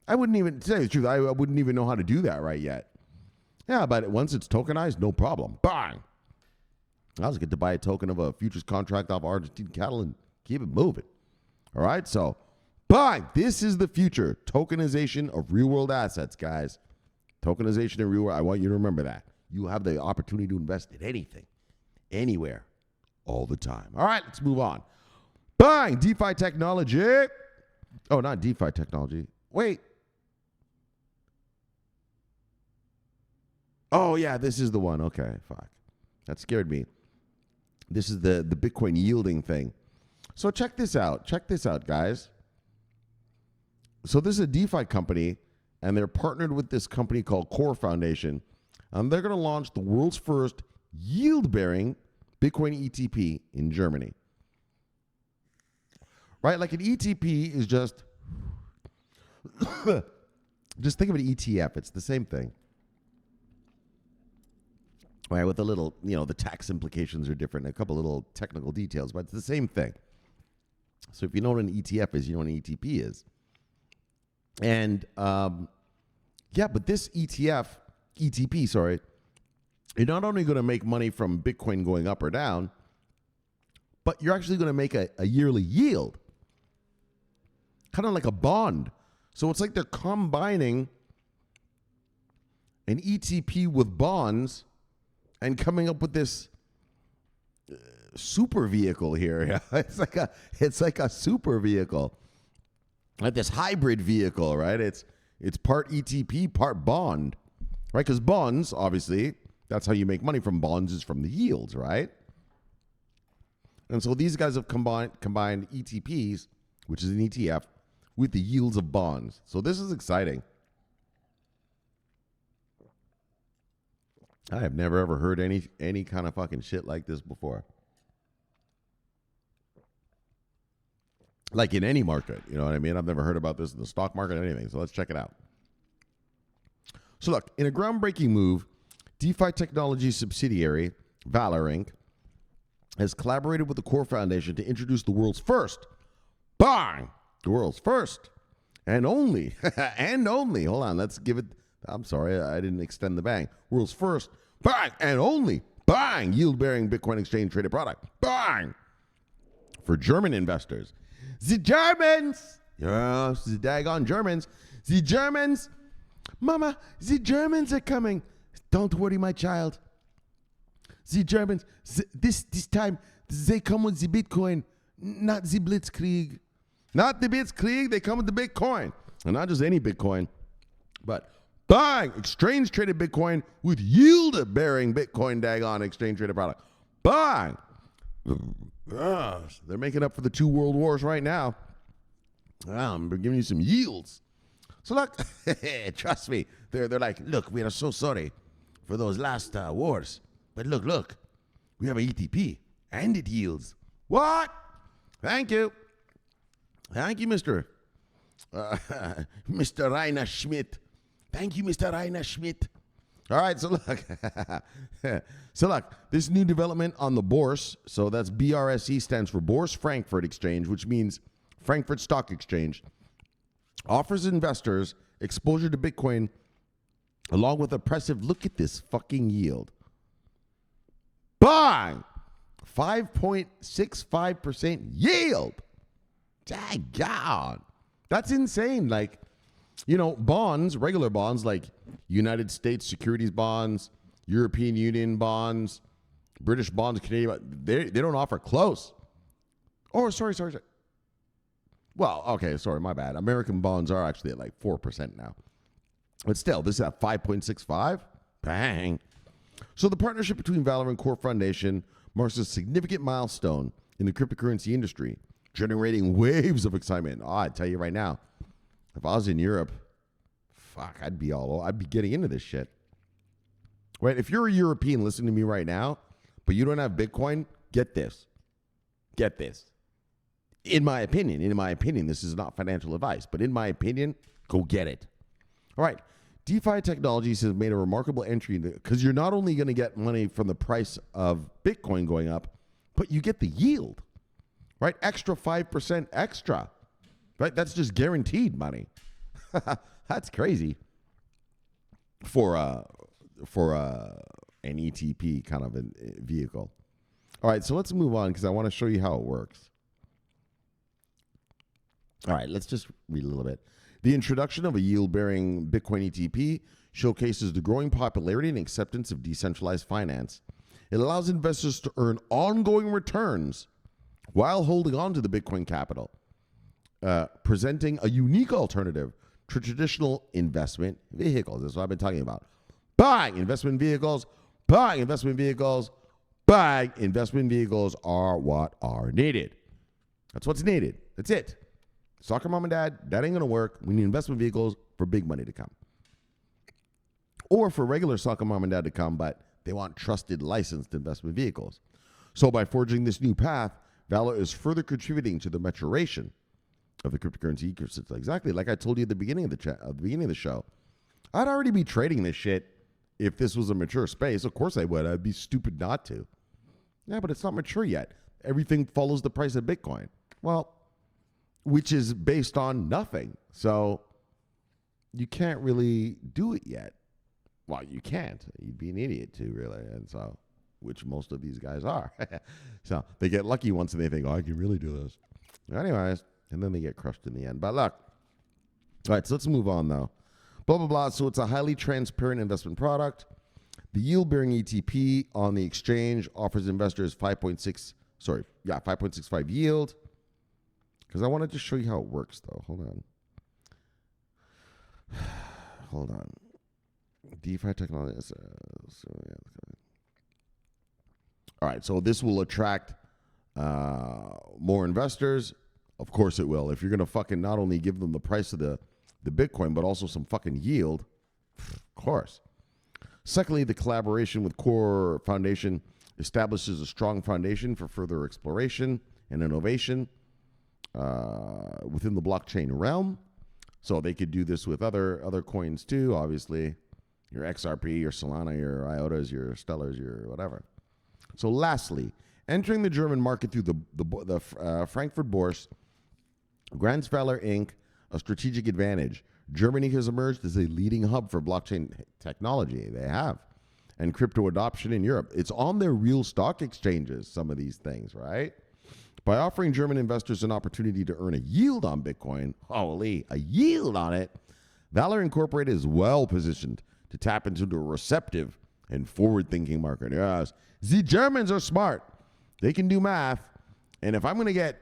I wouldn't even, to tell you the truth, I wouldn't even know how to do that right yet. Yeah, but once it's tokenized, no problem. Bang! I'll just get to buy a token of a futures contract off Argentine cattle and keep it moving. All right, so bang! This is the future. Tokenization of real-world assets, guys. Tokenization of real world. I want you to remember that. You have the opportunity to invest in anything, anywhere, all the time. All right, let's move on. Bang! DeFi technology. Oh, not DeFi technology. Wait. Oh, yeah, this is the one. Okay, fuck. That scared me. This is the Bitcoin yielding thing. So check this out. Check this out, guys. So this is a DeFi company, and they're partnered with this company called Core Foundation. And they're going to launch the world's first yield-bearing Bitcoin ETP in Germany. Right? Like an ETP is just think of an ETF. It's the same thing. Right, with a little, the tax implications are different, a couple little technical details, but it's the same thing. So if you know what an ETF is, you know what an ETP is. And, but this ETP, you're not only going to make money from Bitcoin going up or down, but you're actually going to make a yearly yield. Kind of like a bond. So it's like they're combining an ETP with bonds and coming up with this super vehicle here. It's like a super vehicle, like this hybrid vehicle, right? It's part ETP, part bond, right? Because bonds, obviously, that's how you make money from bonds, is from the yields, right? And so these guys have combined ETPs, which is an ETF, with the yields of bonds. So this is exciting. I have never ever heard any kind of fucking shit like this before. Like in any market, you know what I mean? I've never heard about this in the stock market or anything, so let's check it out. So look, in a groundbreaking move, DeFi technology subsidiary, Valor Inc., has collaborated with the Core Foundation to introduce the world's first, bang, the world's first, and only, hold on, let's give it, I'm sorry, I didn't extend the bang. World's first, bang, and only, bang, yield-bearing Bitcoin exchange-traded product, bang, for German investors. The Germans, yes, the daggone Germans, Mama, the Germans are coming. Don't worry, my child. The Germans, this time, they come with the Bitcoin, not the Blitzkrieg. Not the Blitzkrieg, they come with the Bitcoin. And not just any Bitcoin, but bang, exchange-traded Bitcoin with yield-bearing Bitcoin daggone exchange-traded product. Bang! They're making up for the 2 world wars right now. I'm giving you some yields. So look, trust me, they're like, look, we are so sorry for those last wars. But look, we have an ETP, and it yields. What? Thank you, Mr. Mr. Rainer Schmidt. Thank you, Mr. Rainer Schmidt. All right, so look, this new development on the Bourse, so that's BRSE, stands for Bourse Frankfurt Exchange, which means Frankfurt Stock Exchange, offers investors exposure to Bitcoin along with impressive, look at this fucking yield. Bang! 5.65% yield. Daggone. That's insane. Like, bonds, regular bonds like United States securities bonds, European Union bonds, British bonds, Canadian, they don't offer close. Oh, sorry. Well, okay, sorry, my bad. American bonds are actually at like 4% now. But still, this is at 5.65. Bang. So the partnership between Valor and Core Foundation marks a significant milestone in the cryptocurrency industry, generating waves of excitement. Oh, I tell you right now, if I was in Europe, I'd be getting into this shit. Right? If you're a European listening to me right now, but you don't have Bitcoin, get this. Get this. In my opinion, this is not financial advice, but in my opinion, go get it. All right. DeFi Technologies has made a remarkable entry because you're not only going to get money from the price of Bitcoin going up, but you get the yield, right? Extra 5% extra, right? That's just guaranteed money. That's crazy for an ETP kind of a vehicle. All right, so let's move on because I want to show you how it works. All right, let's just read a little bit. The introduction of a yield-bearing Bitcoin ETP showcases the growing popularity and acceptance of decentralized finance. It allows investors to earn ongoing returns while holding on to the Bitcoin capital, presenting a unique alternative to traditional investment vehicles. That's what I've been talking about. Buying investment vehicles are what are needed. That's what's needed. That's it. Soccer mom and dad, that ain't going to work. We need investment vehicles for big money to come. Or for regular soccer mom and dad to come, but they want trusted, licensed investment vehicles. So by forging this new path, Valor is further contributing to the maturation of the cryptocurrency ecosystem. Exactly like I told you at the beginning of the show. I'd already be trading this shit if this was a mature space. Of course I would. I'd be stupid not to. Yeah, but it's not mature yet. Everything follows the price of Bitcoin. Well, which is based on nothing. So you can't really do it yet. Well, you can't. You'd be an idiot to, really. And so, which most of these guys are. So they get lucky once and they think, oh, I can really do this. Anyways, and then they get crushed in the end. But look. All right, so let's move on, though. Blah, blah, blah. So it's a highly transparent investment product. The yield-bearing ETP on the exchange offers investors 5.65 yield. Because I wanted to show you how it works, though. Hold on. DeFi technology. All right, so this will attract more investors. Of course it will. If you're going to fucking not only give them the price of the Bitcoin, but also some fucking yield, of course. Secondly, the collaboration with Core Foundation establishes a strong foundation for further exploration and innovation within the blockchain realm. So they could do this with other coins too, obviously. Your XRP, your Solana, your IOTAs, your Stellars, your whatever. So lastly, entering the German market through the Frankfurt Bourse grants Valor Inc. a strategic advantage. Germany has emerged as a leading hub for blockchain technology. They have. And crypto adoption in Europe. It's on their real stock exchanges, some of these things, right? By offering German investors an opportunity to earn a yield on Bitcoin, a yield on it, Valor Incorporated is well positioned to tap into the receptive and forward-thinking market. Yes, the Germans are smart. They can do math, and if I'm going to get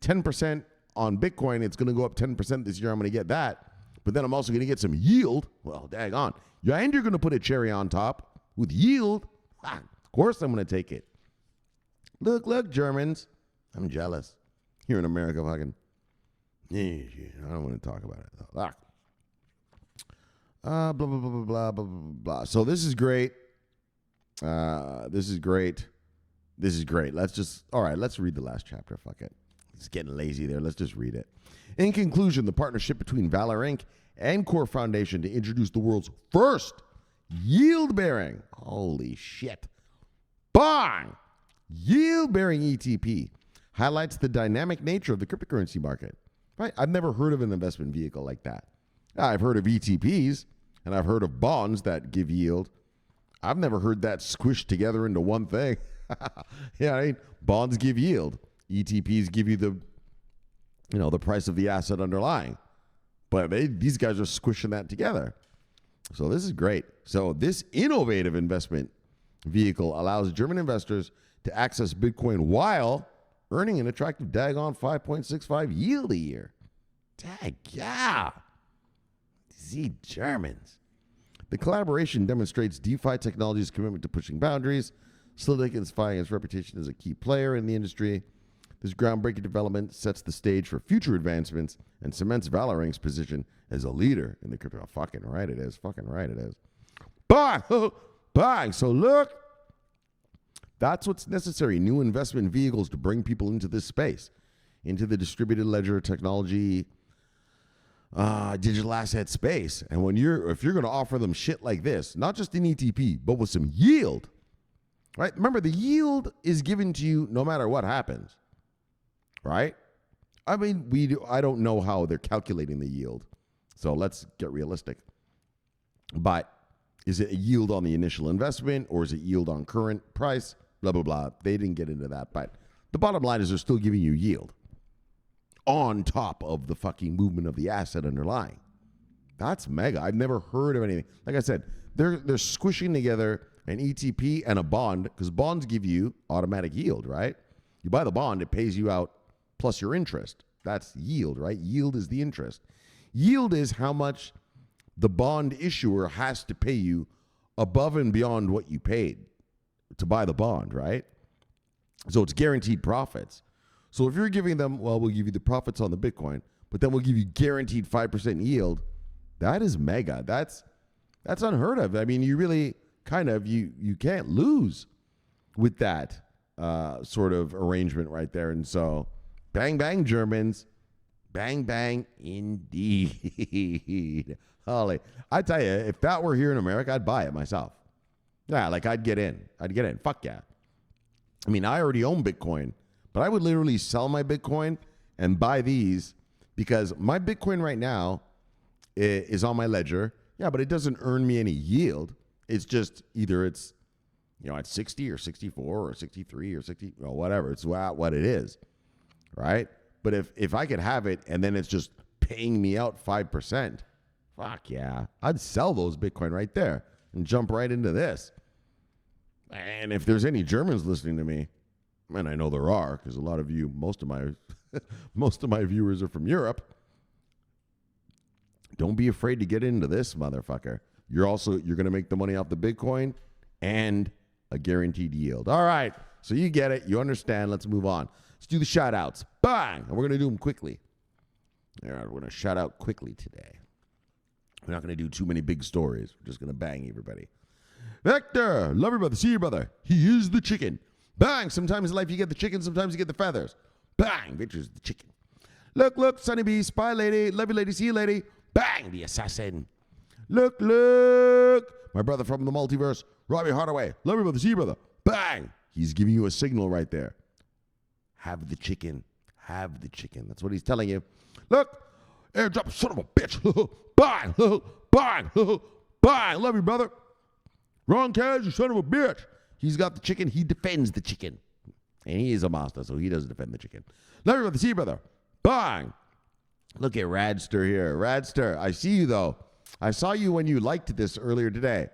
10% on Bitcoin, it's going to go up 10% this year. I'm going to get that, but then I'm also going to get some yield. Well, dang on. And you're going to put a cherry on top with yield. Of course, I'm going to take it. Look, Germans. I'm jealous. Here in America, fucking. I don't want to talk about it. Blah, blah, blah, blah, blah, blah, blah. So this is great. This is great. Let's read the last chapter. Fuck it. It's getting lazy there. Let's just read it. In conclusion, the partnership between Valor Inc. and Core Foundation to introduce the world's first yield-bearing, holy shit, bang, yield-bearing ETP highlights the dynamic nature of the cryptocurrency market. Right? I've never heard of an investment vehicle like that. I've heard of ETPs, and I've heard of bonds that give yield. I've never heard that squished together into one thing. Yeah, I mean, bonds give yield. ETPs give you the price of the asset underlying. But these guys are squishing that together. So this is great. So this innovative investment vehicle allows German investors to access Bitcoin while earning an attractive daggone 5.65 yield a year. Dag, yeah. See, Germans. The collaboration demonstrates DeFi technology's commitment to pushing boundaries, solidifying its reputation as a key player in the industry. This groundbreaking development sets the stage for future advancements and cements Valorant's position as a leader in the crypto. Fucking right it is. Fucking right it is. Bang! Bang! So look, that's what's necessary. New investment vehicles to bring people into this space, into the distributed ledger technology, digital asset space. And if you're going to offer them shit like this, not just in ETP, but with some yield, right? Remember, the yield is given to you no matter what happens, right? I mean, I don't know how they're calculating the yield, so let's get realistic. But is it a yield on the initial investment, or is it yield on current price? Blah, blah, blah. They didn't get into that, but the bottom line is they're still giving you yield on top of the fucking movement of the asset underlying. That's mega. I've never heard of anything. Like I said, they're squishing together an ETP and a bond, because bonds give you automatic yield, right? You buy the bond, it pays you out plus your interest. That's yield, right? Yield is the interest. Yield is how much the bond issuer has to pay you above and beyond what you paid to buy the bond, right? So it's guaranteed profits. So if you're giving them, well, we'll give you the profits on the Bitcoin, but then we'll give you guaranteed 5% yield, that is mega. That's unheard of. I mean, you really kind of, you can't lose with that sort of arrangement right there. And so, bang, bang, Germans. Bang, bang, indeed. Holly, I tell you, if that were here in America, I'd buy it myself. Yeah, like I'd get in. Fuck yeah. I mean, I already own Bitcoin, but I would literally sell my Bitcoin and buy these, because my Bitcoin right now is on my ledger. Yeah, but it doesn't earn me any yield. It's just either it's, at 60 or 64 or 63 or 60, or whatever. It's what it is, right? But if I could have it and then it's just paying me out 5%, fuck yeah. I'd sell those Bitcoin right there and jump right into this. And if there's any Germans listening to me, and I know there are, because a lot of you, most of my viewers are from Europe, don't be afraid to get into this, motherfucker. You're going to make the money off the Bitcoin and a guaranteed yield. All right, so you get it. You understand. Let's move on. Let's do the shout-outs. Bang! And we're going to do them quickly. All right, we're going to shout out quickly today. We're not going to do too many big stories. We're just going to bang everybody. Victor, love your brother, see your brother. He is the chicken. Bang! Sometimes in life you get the chicken, sometimes you get the feathers. Bang! Victor's the chicken. Look, Sunny Bee, Spy Lady, love you lady, see you lady. Bang! The assassin. Look, my brother from the multiverse, Robbie Hardaway, love your brother, see your brother. Bang! He's giving you a signal right there. Have the chicken. Have the chicken. That's what he's telling you. Look, airdrop, son of a bitch. Bang! Bang! Bang! Love you, brother. Ron Cash, you son of a bitch. He's got the chicken. He defends the chicken. And he is a master, so he doesn't defend the chicken. Love you, brother. See you, brother. Bang! Look at Radster here. Radster, I see you, though. I saw you when you liked this earlier today.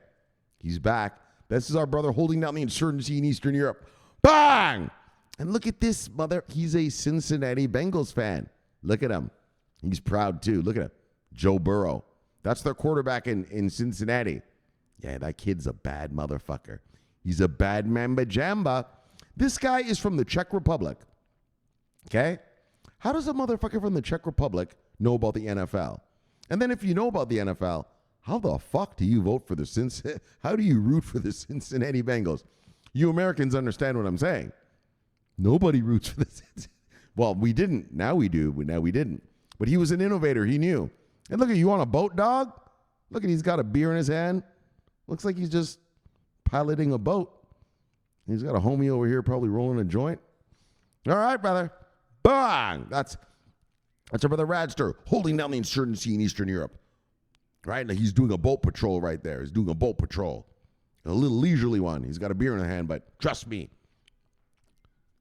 He's back. This is our brother holding down the insurgency in Eastern Europe. Bang! And look at this, mother. He's a Cincinnati Bengals fan. Look at him. He's proud, too. Look at him. Joe Burrow. That's their quarterback in Cincinnati. Yeah, that kid's a bad motherfucker. He's a bad mamba jamba. This guy is from the Czech Republic. Okay? How does a motherfucker from the Czech Republic know about the NFL? And then if you know about the NFL, how the fuck do you vote for how do you root for the Cincinnati Bengals? You Americans understand what I'm saying. Nobody roots for the Well, we didn't. Now we do, but now we didn't. But he was an innovator. He knew. And look at you on a boat, dog. Look at he's got a beer in his hand. Looks like he's just piloting a boat. He's got a homie over here probably rolling a joint. All right, brother. Bang! That's our brother Radster holding down the insurgency in Eastern Europe. Right? Like he's doing a boat patrol right there. He's doing a boat patrol. A little leisurely one. He's got a beer in his hand, but trust me,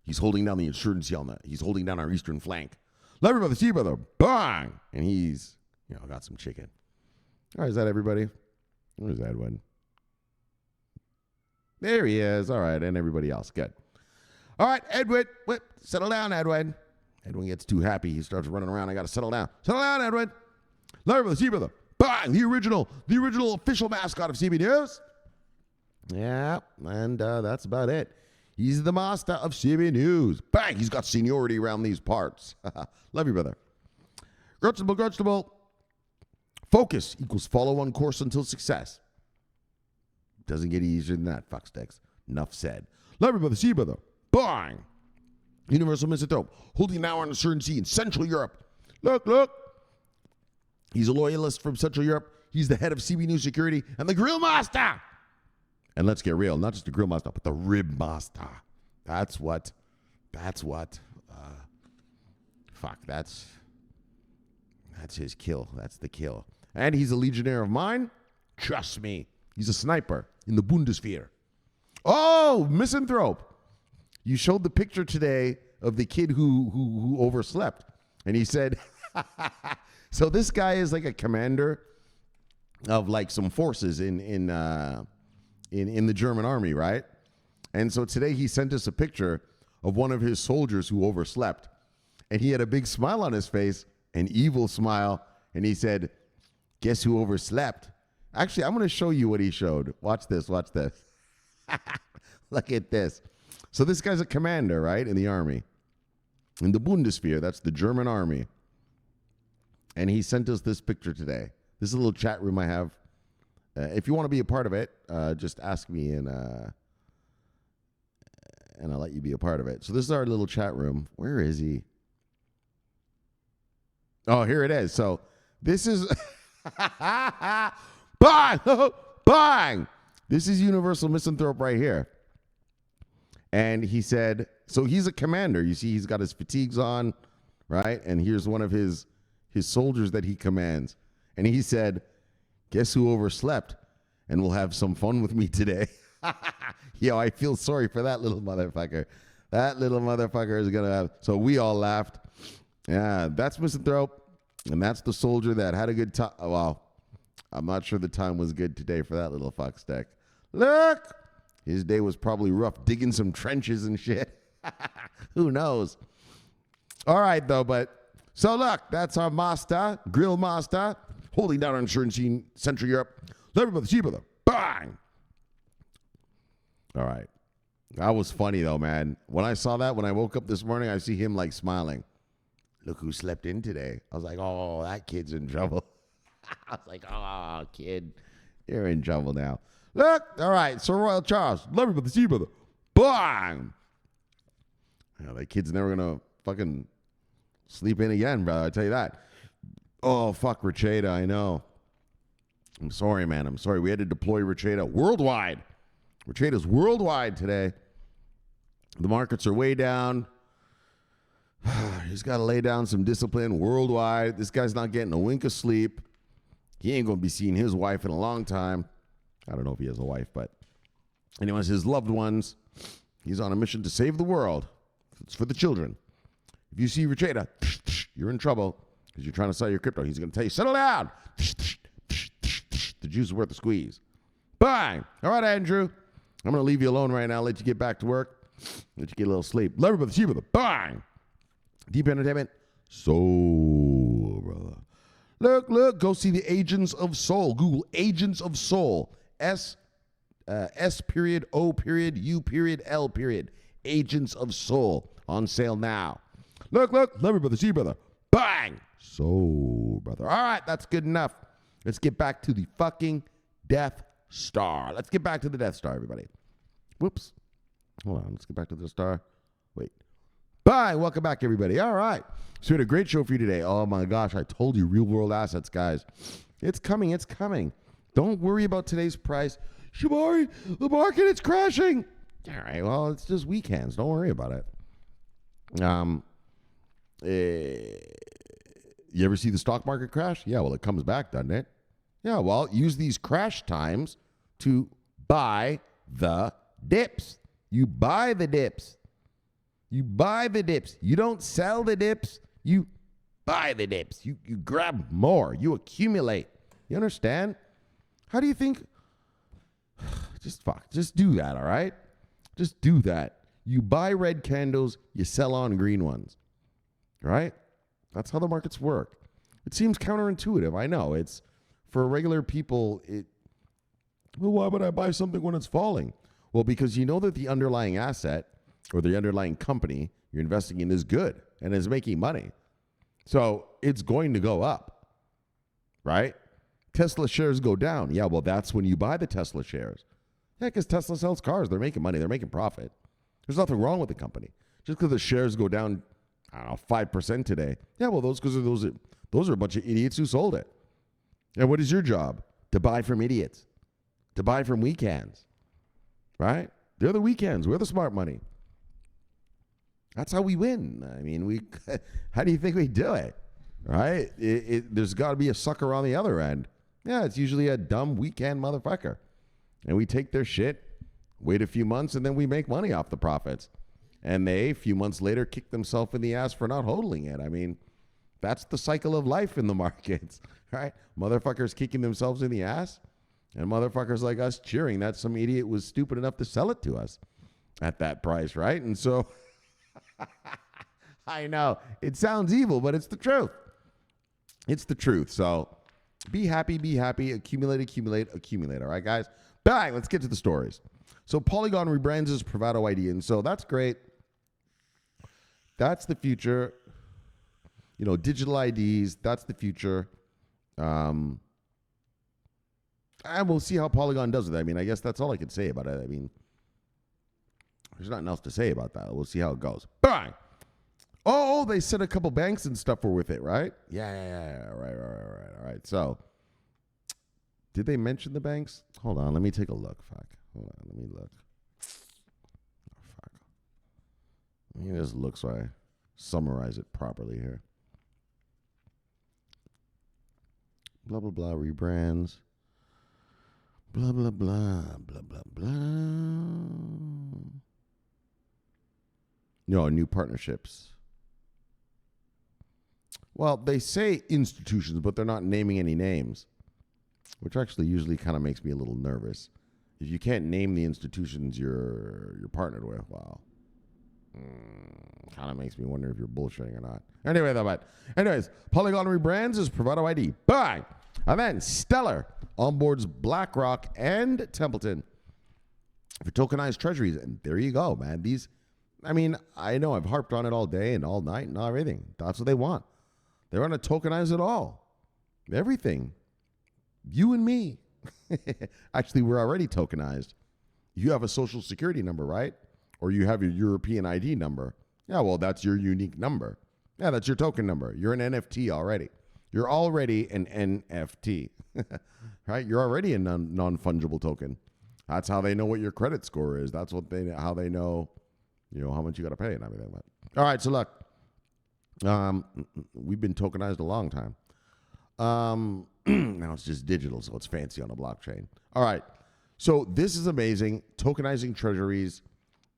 he's holding down the insurgency on that. He's holding down our eastern flank. Love your brother, see you, brother. Bang! And he's, got some chicken. All right, is that everybody? Where's Edwin? There he is. All right, and everybody else. Good. All right, Edwin. Settle down, Edwin. Edwin gets too happy. He starts running around. I got to settle down. Settle down, Edwin. Larry, brother, brother. Bang! The original official mascot of CB News. Yeah, and that's about it. He's the master of CB News. Bang! He's got seniority around these parts. Love you, brother. Grudgeable. Focus equals follow on course until success. Doesn't get easier than that, fucksticks. Enough said. Love you, brother. See you, brother. Bang! Universal Misanthrope. Holding now on a certain sea in Central Europe. Look. He's a loyalist from Central Europe. He's the head of CB News Security and the Grill Master. And let's get real, not just the Grill Master, but the Rib Master. That's his kill. That's the kill. And he's a legionnaire of mine. Trust me. He's a sniper in the Bundeswehr. Oh, Misanthrope. You showed the picture today of the kid who overslept. And he said, so this guy is like a commander of like some forces in the German army, right? And so today he sent us a picture of one of his soldiers who overslept. And he had a big smile on his face, an evil smile. And he said, guess who overslept? Actually, I'm going to show you what he showed. Watch this. Look at this. So this guy's a commander, right, in the army. In the Bundeswehr, that's the German army. And he sent us this picture today. This is a little chat room I have. If you want to be a part of it, just ask me and I'll let you be a part of it. So this is our little chat room. Where is he? Oh, here it is. So this is... Bang! Bang! This is Universal Misanthrope right here. And he said, so he's a commander. You see, he's got his fatigues on, right? And here's one of his soldiers that he commands. And he said, guess who overslept and will have some fun with me today? Yo, I feel sorry for that little motherfucker. That little motherfucker is going to have... So we all laughed. Yeah, that's Misanthrope. And that's the soldier that had a good time. Well, I'm not sure the time was good today for that little fuckstick. Look! His day was probably rough, digging some trenches and shit. Who knows? All right, though, but... So look, that's our master, Grill Master, holding down on insurance in Central Europe. Let everybody see, brother. Bang! All right. That was funny, though, man. When I saw that, when I woke up this morning, I see him, like, smiling. Look who slept in today. I was like, oh, that kid's in trouble. I was like, oh, kid, you're in trouble now. Look, all right, Sir Royal Charles, love you, brother, see you, brother. Bang! That kid's never going to fucking sleep in again, brother, I tell you that. Oh, fuck, Racheta, I know. I'm sorry, man, I'm sorry. We had to deploy Racheta worldwide. Racheta's worldwide today. The markets are way down. He's got to lay down some discipline worldwide. This guy's not getting a wink of sleep. He ain't going to be seeing his wife in a long time. I don't know if he has a wife, but anyways, his loved ones. He's on a mission to save the world. It's for the children. If you see Racheta, you're in trouble because you're trying to sell your crypto. He's going to tell you, settle down. The juice is worth the squeeze. Bang. All right, Andrew. I'm going to leave you alone right now. Let you get back to work. Let you get a little sleep. Love you, brother. See you, brother. Bang. Deep Entertainment. Soul, brother. Look. Go see the Agents of Soul. Google Agents of Soul. S period O period U period L period. Agents of Soul on sale now. Look. Love you, brother. See you, brother. Bang. Soul, brother. All right, that's good enough. Let's get back to the fucking Death Star. Let's get back to the Death Star, everybody. Whoops. Hold on. Let's get back to the Star. Wait. Bye. Welcome back, everybody. All right. So we had a great show for you today. Oh, my gosh. I told you, real world assets, guys. It's coming. It's coming. Don't worry about today's price. Shomari, the market is crashing. All right. Well, it's just weekends. Don't worry about it. You ever see the stock market crash? Yeah, well, it comes back, doesn't it? Yeah, well, use these crash times to buy the dips. You buy the dips. You buy the dips. You don't sell the dips. You buy the dips. You grab more. You accumulate. You understand? How do you think? Just do that, all right? Just do that. You buy red candles, you sell on green ones, right? That's how the markets work. It seems counterintuitive. I know. It's for regular people, well, why would I buy something when it's falling? Well, because you know that the underlying asset or the underlying company you're investing in is good and is making money. So it's going to go up, right? Tesla shares go down. Yeah, well, that's when you buy the Tesla shares. Yeah, because Tesla sells cars. They're making money. They're making profit. There's nothing wrong with the company. Just because the shares go down, I don't know, 5% today. Yeah, well, those are a bunch of idiots who sold it. And what is your job? To buy from idiots. To buy from weak hands. Right? They're the weak hands. We're the smart money. That's how we win. I mean, how do you think we do it? Right? There's got to be a sucker on the other end. Yeah, it's usually a dumb, weak hand motherfucker. And we take their shit, wait a few months, and then we make money off the profits. And they, a few months later, kick themselves in the ass for not holding it. I mean, that's the cycle of life in the markets, right? Motherfuckers kicking themselves in the ass, and motherfuckers like us cheering that some idiot was stupid enough to sell it to us at that price, right? And so, I know, it sounds evil, but it's the truth. It's the truth. So, be happy, accumulate, all right, guys? Bang, let's get to the stories. So Polygon rebrands as Privado ID, and so that's great. That's the future. You know, digital IDs, that's the future. And we'll see how Polygon does with it. I mean, I guess that's all I could say about it. I mean, there's nothing else to say about that. We'll see how it goes. Bang! Oh, they said a couple banks and stuff were with it, right? Yeah. Right. All right. So, did they mention the banks? Hold on. Let me take a look. Fuck. Hold on. Let me look. Oh, fuck. Let me just look so I summarize it properly here. Blah, blah, blah. Rebrands. Blah, blah, blah. Blah, blah, blah. No, new partnerships. Well, they say institutions, but they're not naming any names, which actually usually kind of makes me a little nervous. If you can't name the institutions you're partnered with, well, kind of makes me wonder if you're bullshitting or not. Anyways, Polygon rebrands as Privado ID. Bang! And then Stellar onboards BlackRock and Templeton for tokenized treasuries. And there you go, man. These, I mean, I know I've harped on it all day and all night and everything. That's what they want. They want to tokenize it all. Everything. You and me. Actually, we're already tokenized. You have a social security number, right? Or you have your European ID number. Yeah, well, that's your unique number. Yeah, that's your token number. You're an NFT already. You're already an NFT, right? You're already a non-fungible token. That's how they know what your credit score is. That's how they know, how much you got to pay and everything. All right, so look, we've been tokenized a long time. Now it's just digital, so it's fancy on a blockchain. All right, so this is amazing. Tokenizing treasuries,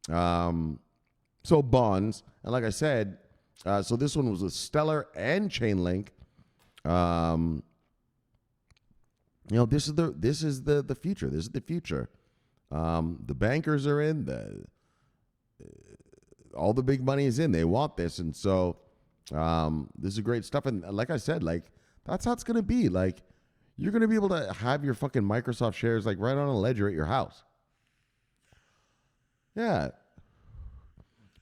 so bonds, and like I said, so this one was with Stellar and Chainlink. This is the future. This is the future. The bankers are in. All the big money is in. They want this, and so this is great stuff. And like I said, that's how it's gonna be. You're gonna be able to have your fucking Microsoft shares right on a ledger at your house. Yeah,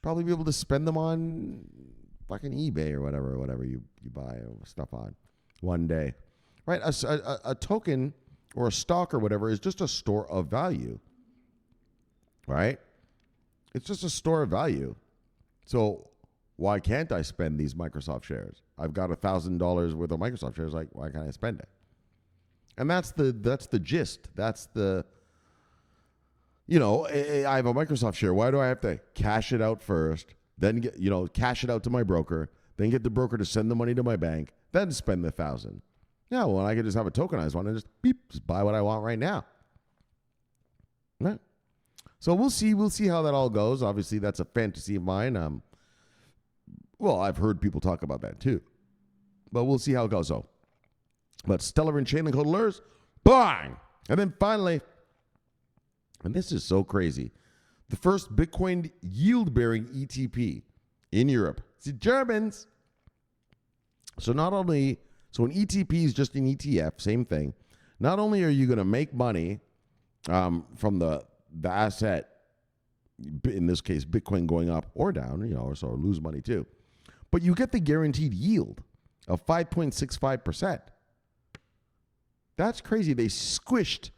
probably be able to spend them on fucking eBay or whatever you buy stuff on one day, right? A token or a stock or whatever is just a store of value, right? It's just a store of value. So why can't I spend these Microsoft shares? I've got $1,000 worth of Microsoft shares. Why can't I spend it? And that's the gist. That's the, I have a Microsoft share. Why do I have to cash it out first? Then cash it out to my broker, then get the broker to send the money to my bank, then spend the $1,000. Yeah, well, I could just have a tokenized one and just buy what I want right now. Right? So we'll see how that all goes. Obviously, that's a fantasy of mine. Well, I've heard people talk about that too, but we'll see how it goes. So, but Stellar and Chainlink hodlers, bang! And then finally, and this is so crazy, the first Bitcoin yield-bearing ETP in Europe. It's the Germans. So an ETP is just an ETF, same thing. Not only are you going to make money from the asset, in this case, Bitcoin going up or down, so lose money too, but you get the guaranteed yield of 5.65%. That's crazy. They squished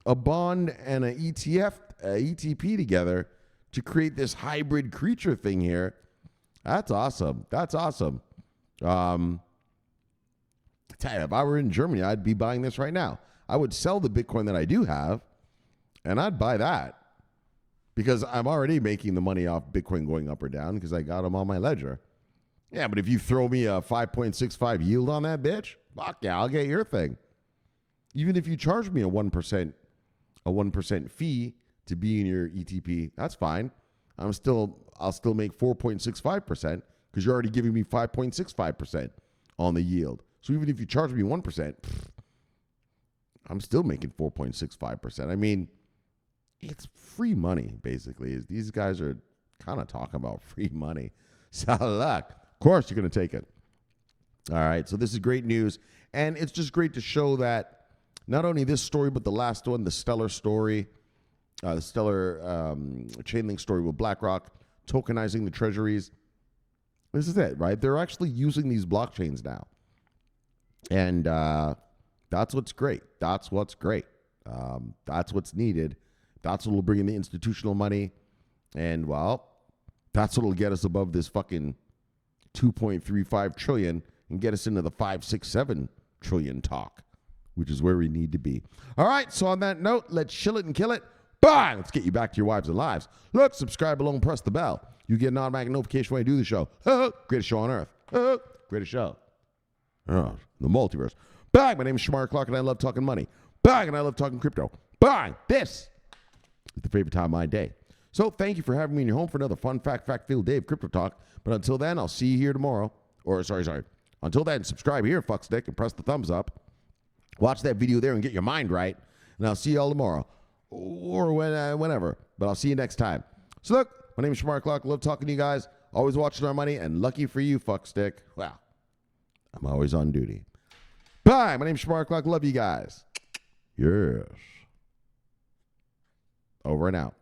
a bond and an ETP together to create this hybrid creature thing here. That's awesome. That's awesome. I tell you, if I were in Germany, I'd be buying this right now. I would sell the Bitcoin that I do have, and I'd buy that because I'm already making the money off Bitcoin going up or down because I got them on my ledger. Yeah, but if you throw me a 5.65 yield on that bitch, fuck yeah, I'll get your thing. Even if you charge me a 1% fee to be in your ETP, that's fine. I'll still make 4.65% because you're already giving me 5.65% on the yield. So even if you charge me 1%, I'm still making 4.65%. I mean, it's free money, basically. These guys are kind of talking about free money. So look, of course you're going to take it. All right, so this is great news. And it's just great to show that not only this story, but the last one, the Stellar story, the Stellar Chainlink story with BlackRock, tokenizing the treasuries. This is it, right? They're actually using these blockchains now. And that's what's great. That's what's great. That's what's needed. That's what will bring in the institutional money. And, well, that's what will get us above this fucking 2.35 trillion and get us into the 5, 6, 7 trillion talk, which is where we need to be. All right, so on that note, let's chill it and kill it. Bye! Let's get you back to your wives and lives. Look, subscribe below and press the bell. You get an automatic notification when I do the show. Greatest show on earth. Greatest show. The multiverse. Bang! My name is Shomari Clarke, and I love talking money. Bang! And I love talking crypto. Bang! This is the favorite time of my day. So thank you for having me in your home for another fun, fact-filled day of crypto talk. But until then, I'll see you here tomorrow. Sorry. Until then, subscribe here, fuckstick, and press the thumbs up. Watch that video there and get your mind right. And I'll see you all tomorrow. Or whenever. But I'll see you next time. So look, my name is Shomari Clarke. Love talking to you guys. Always watching our money. And lucky for you, fuckstick. Well, I'm always on duty. Bye. My name is Shomari Clarke. Love you guys. Yes. Over and out.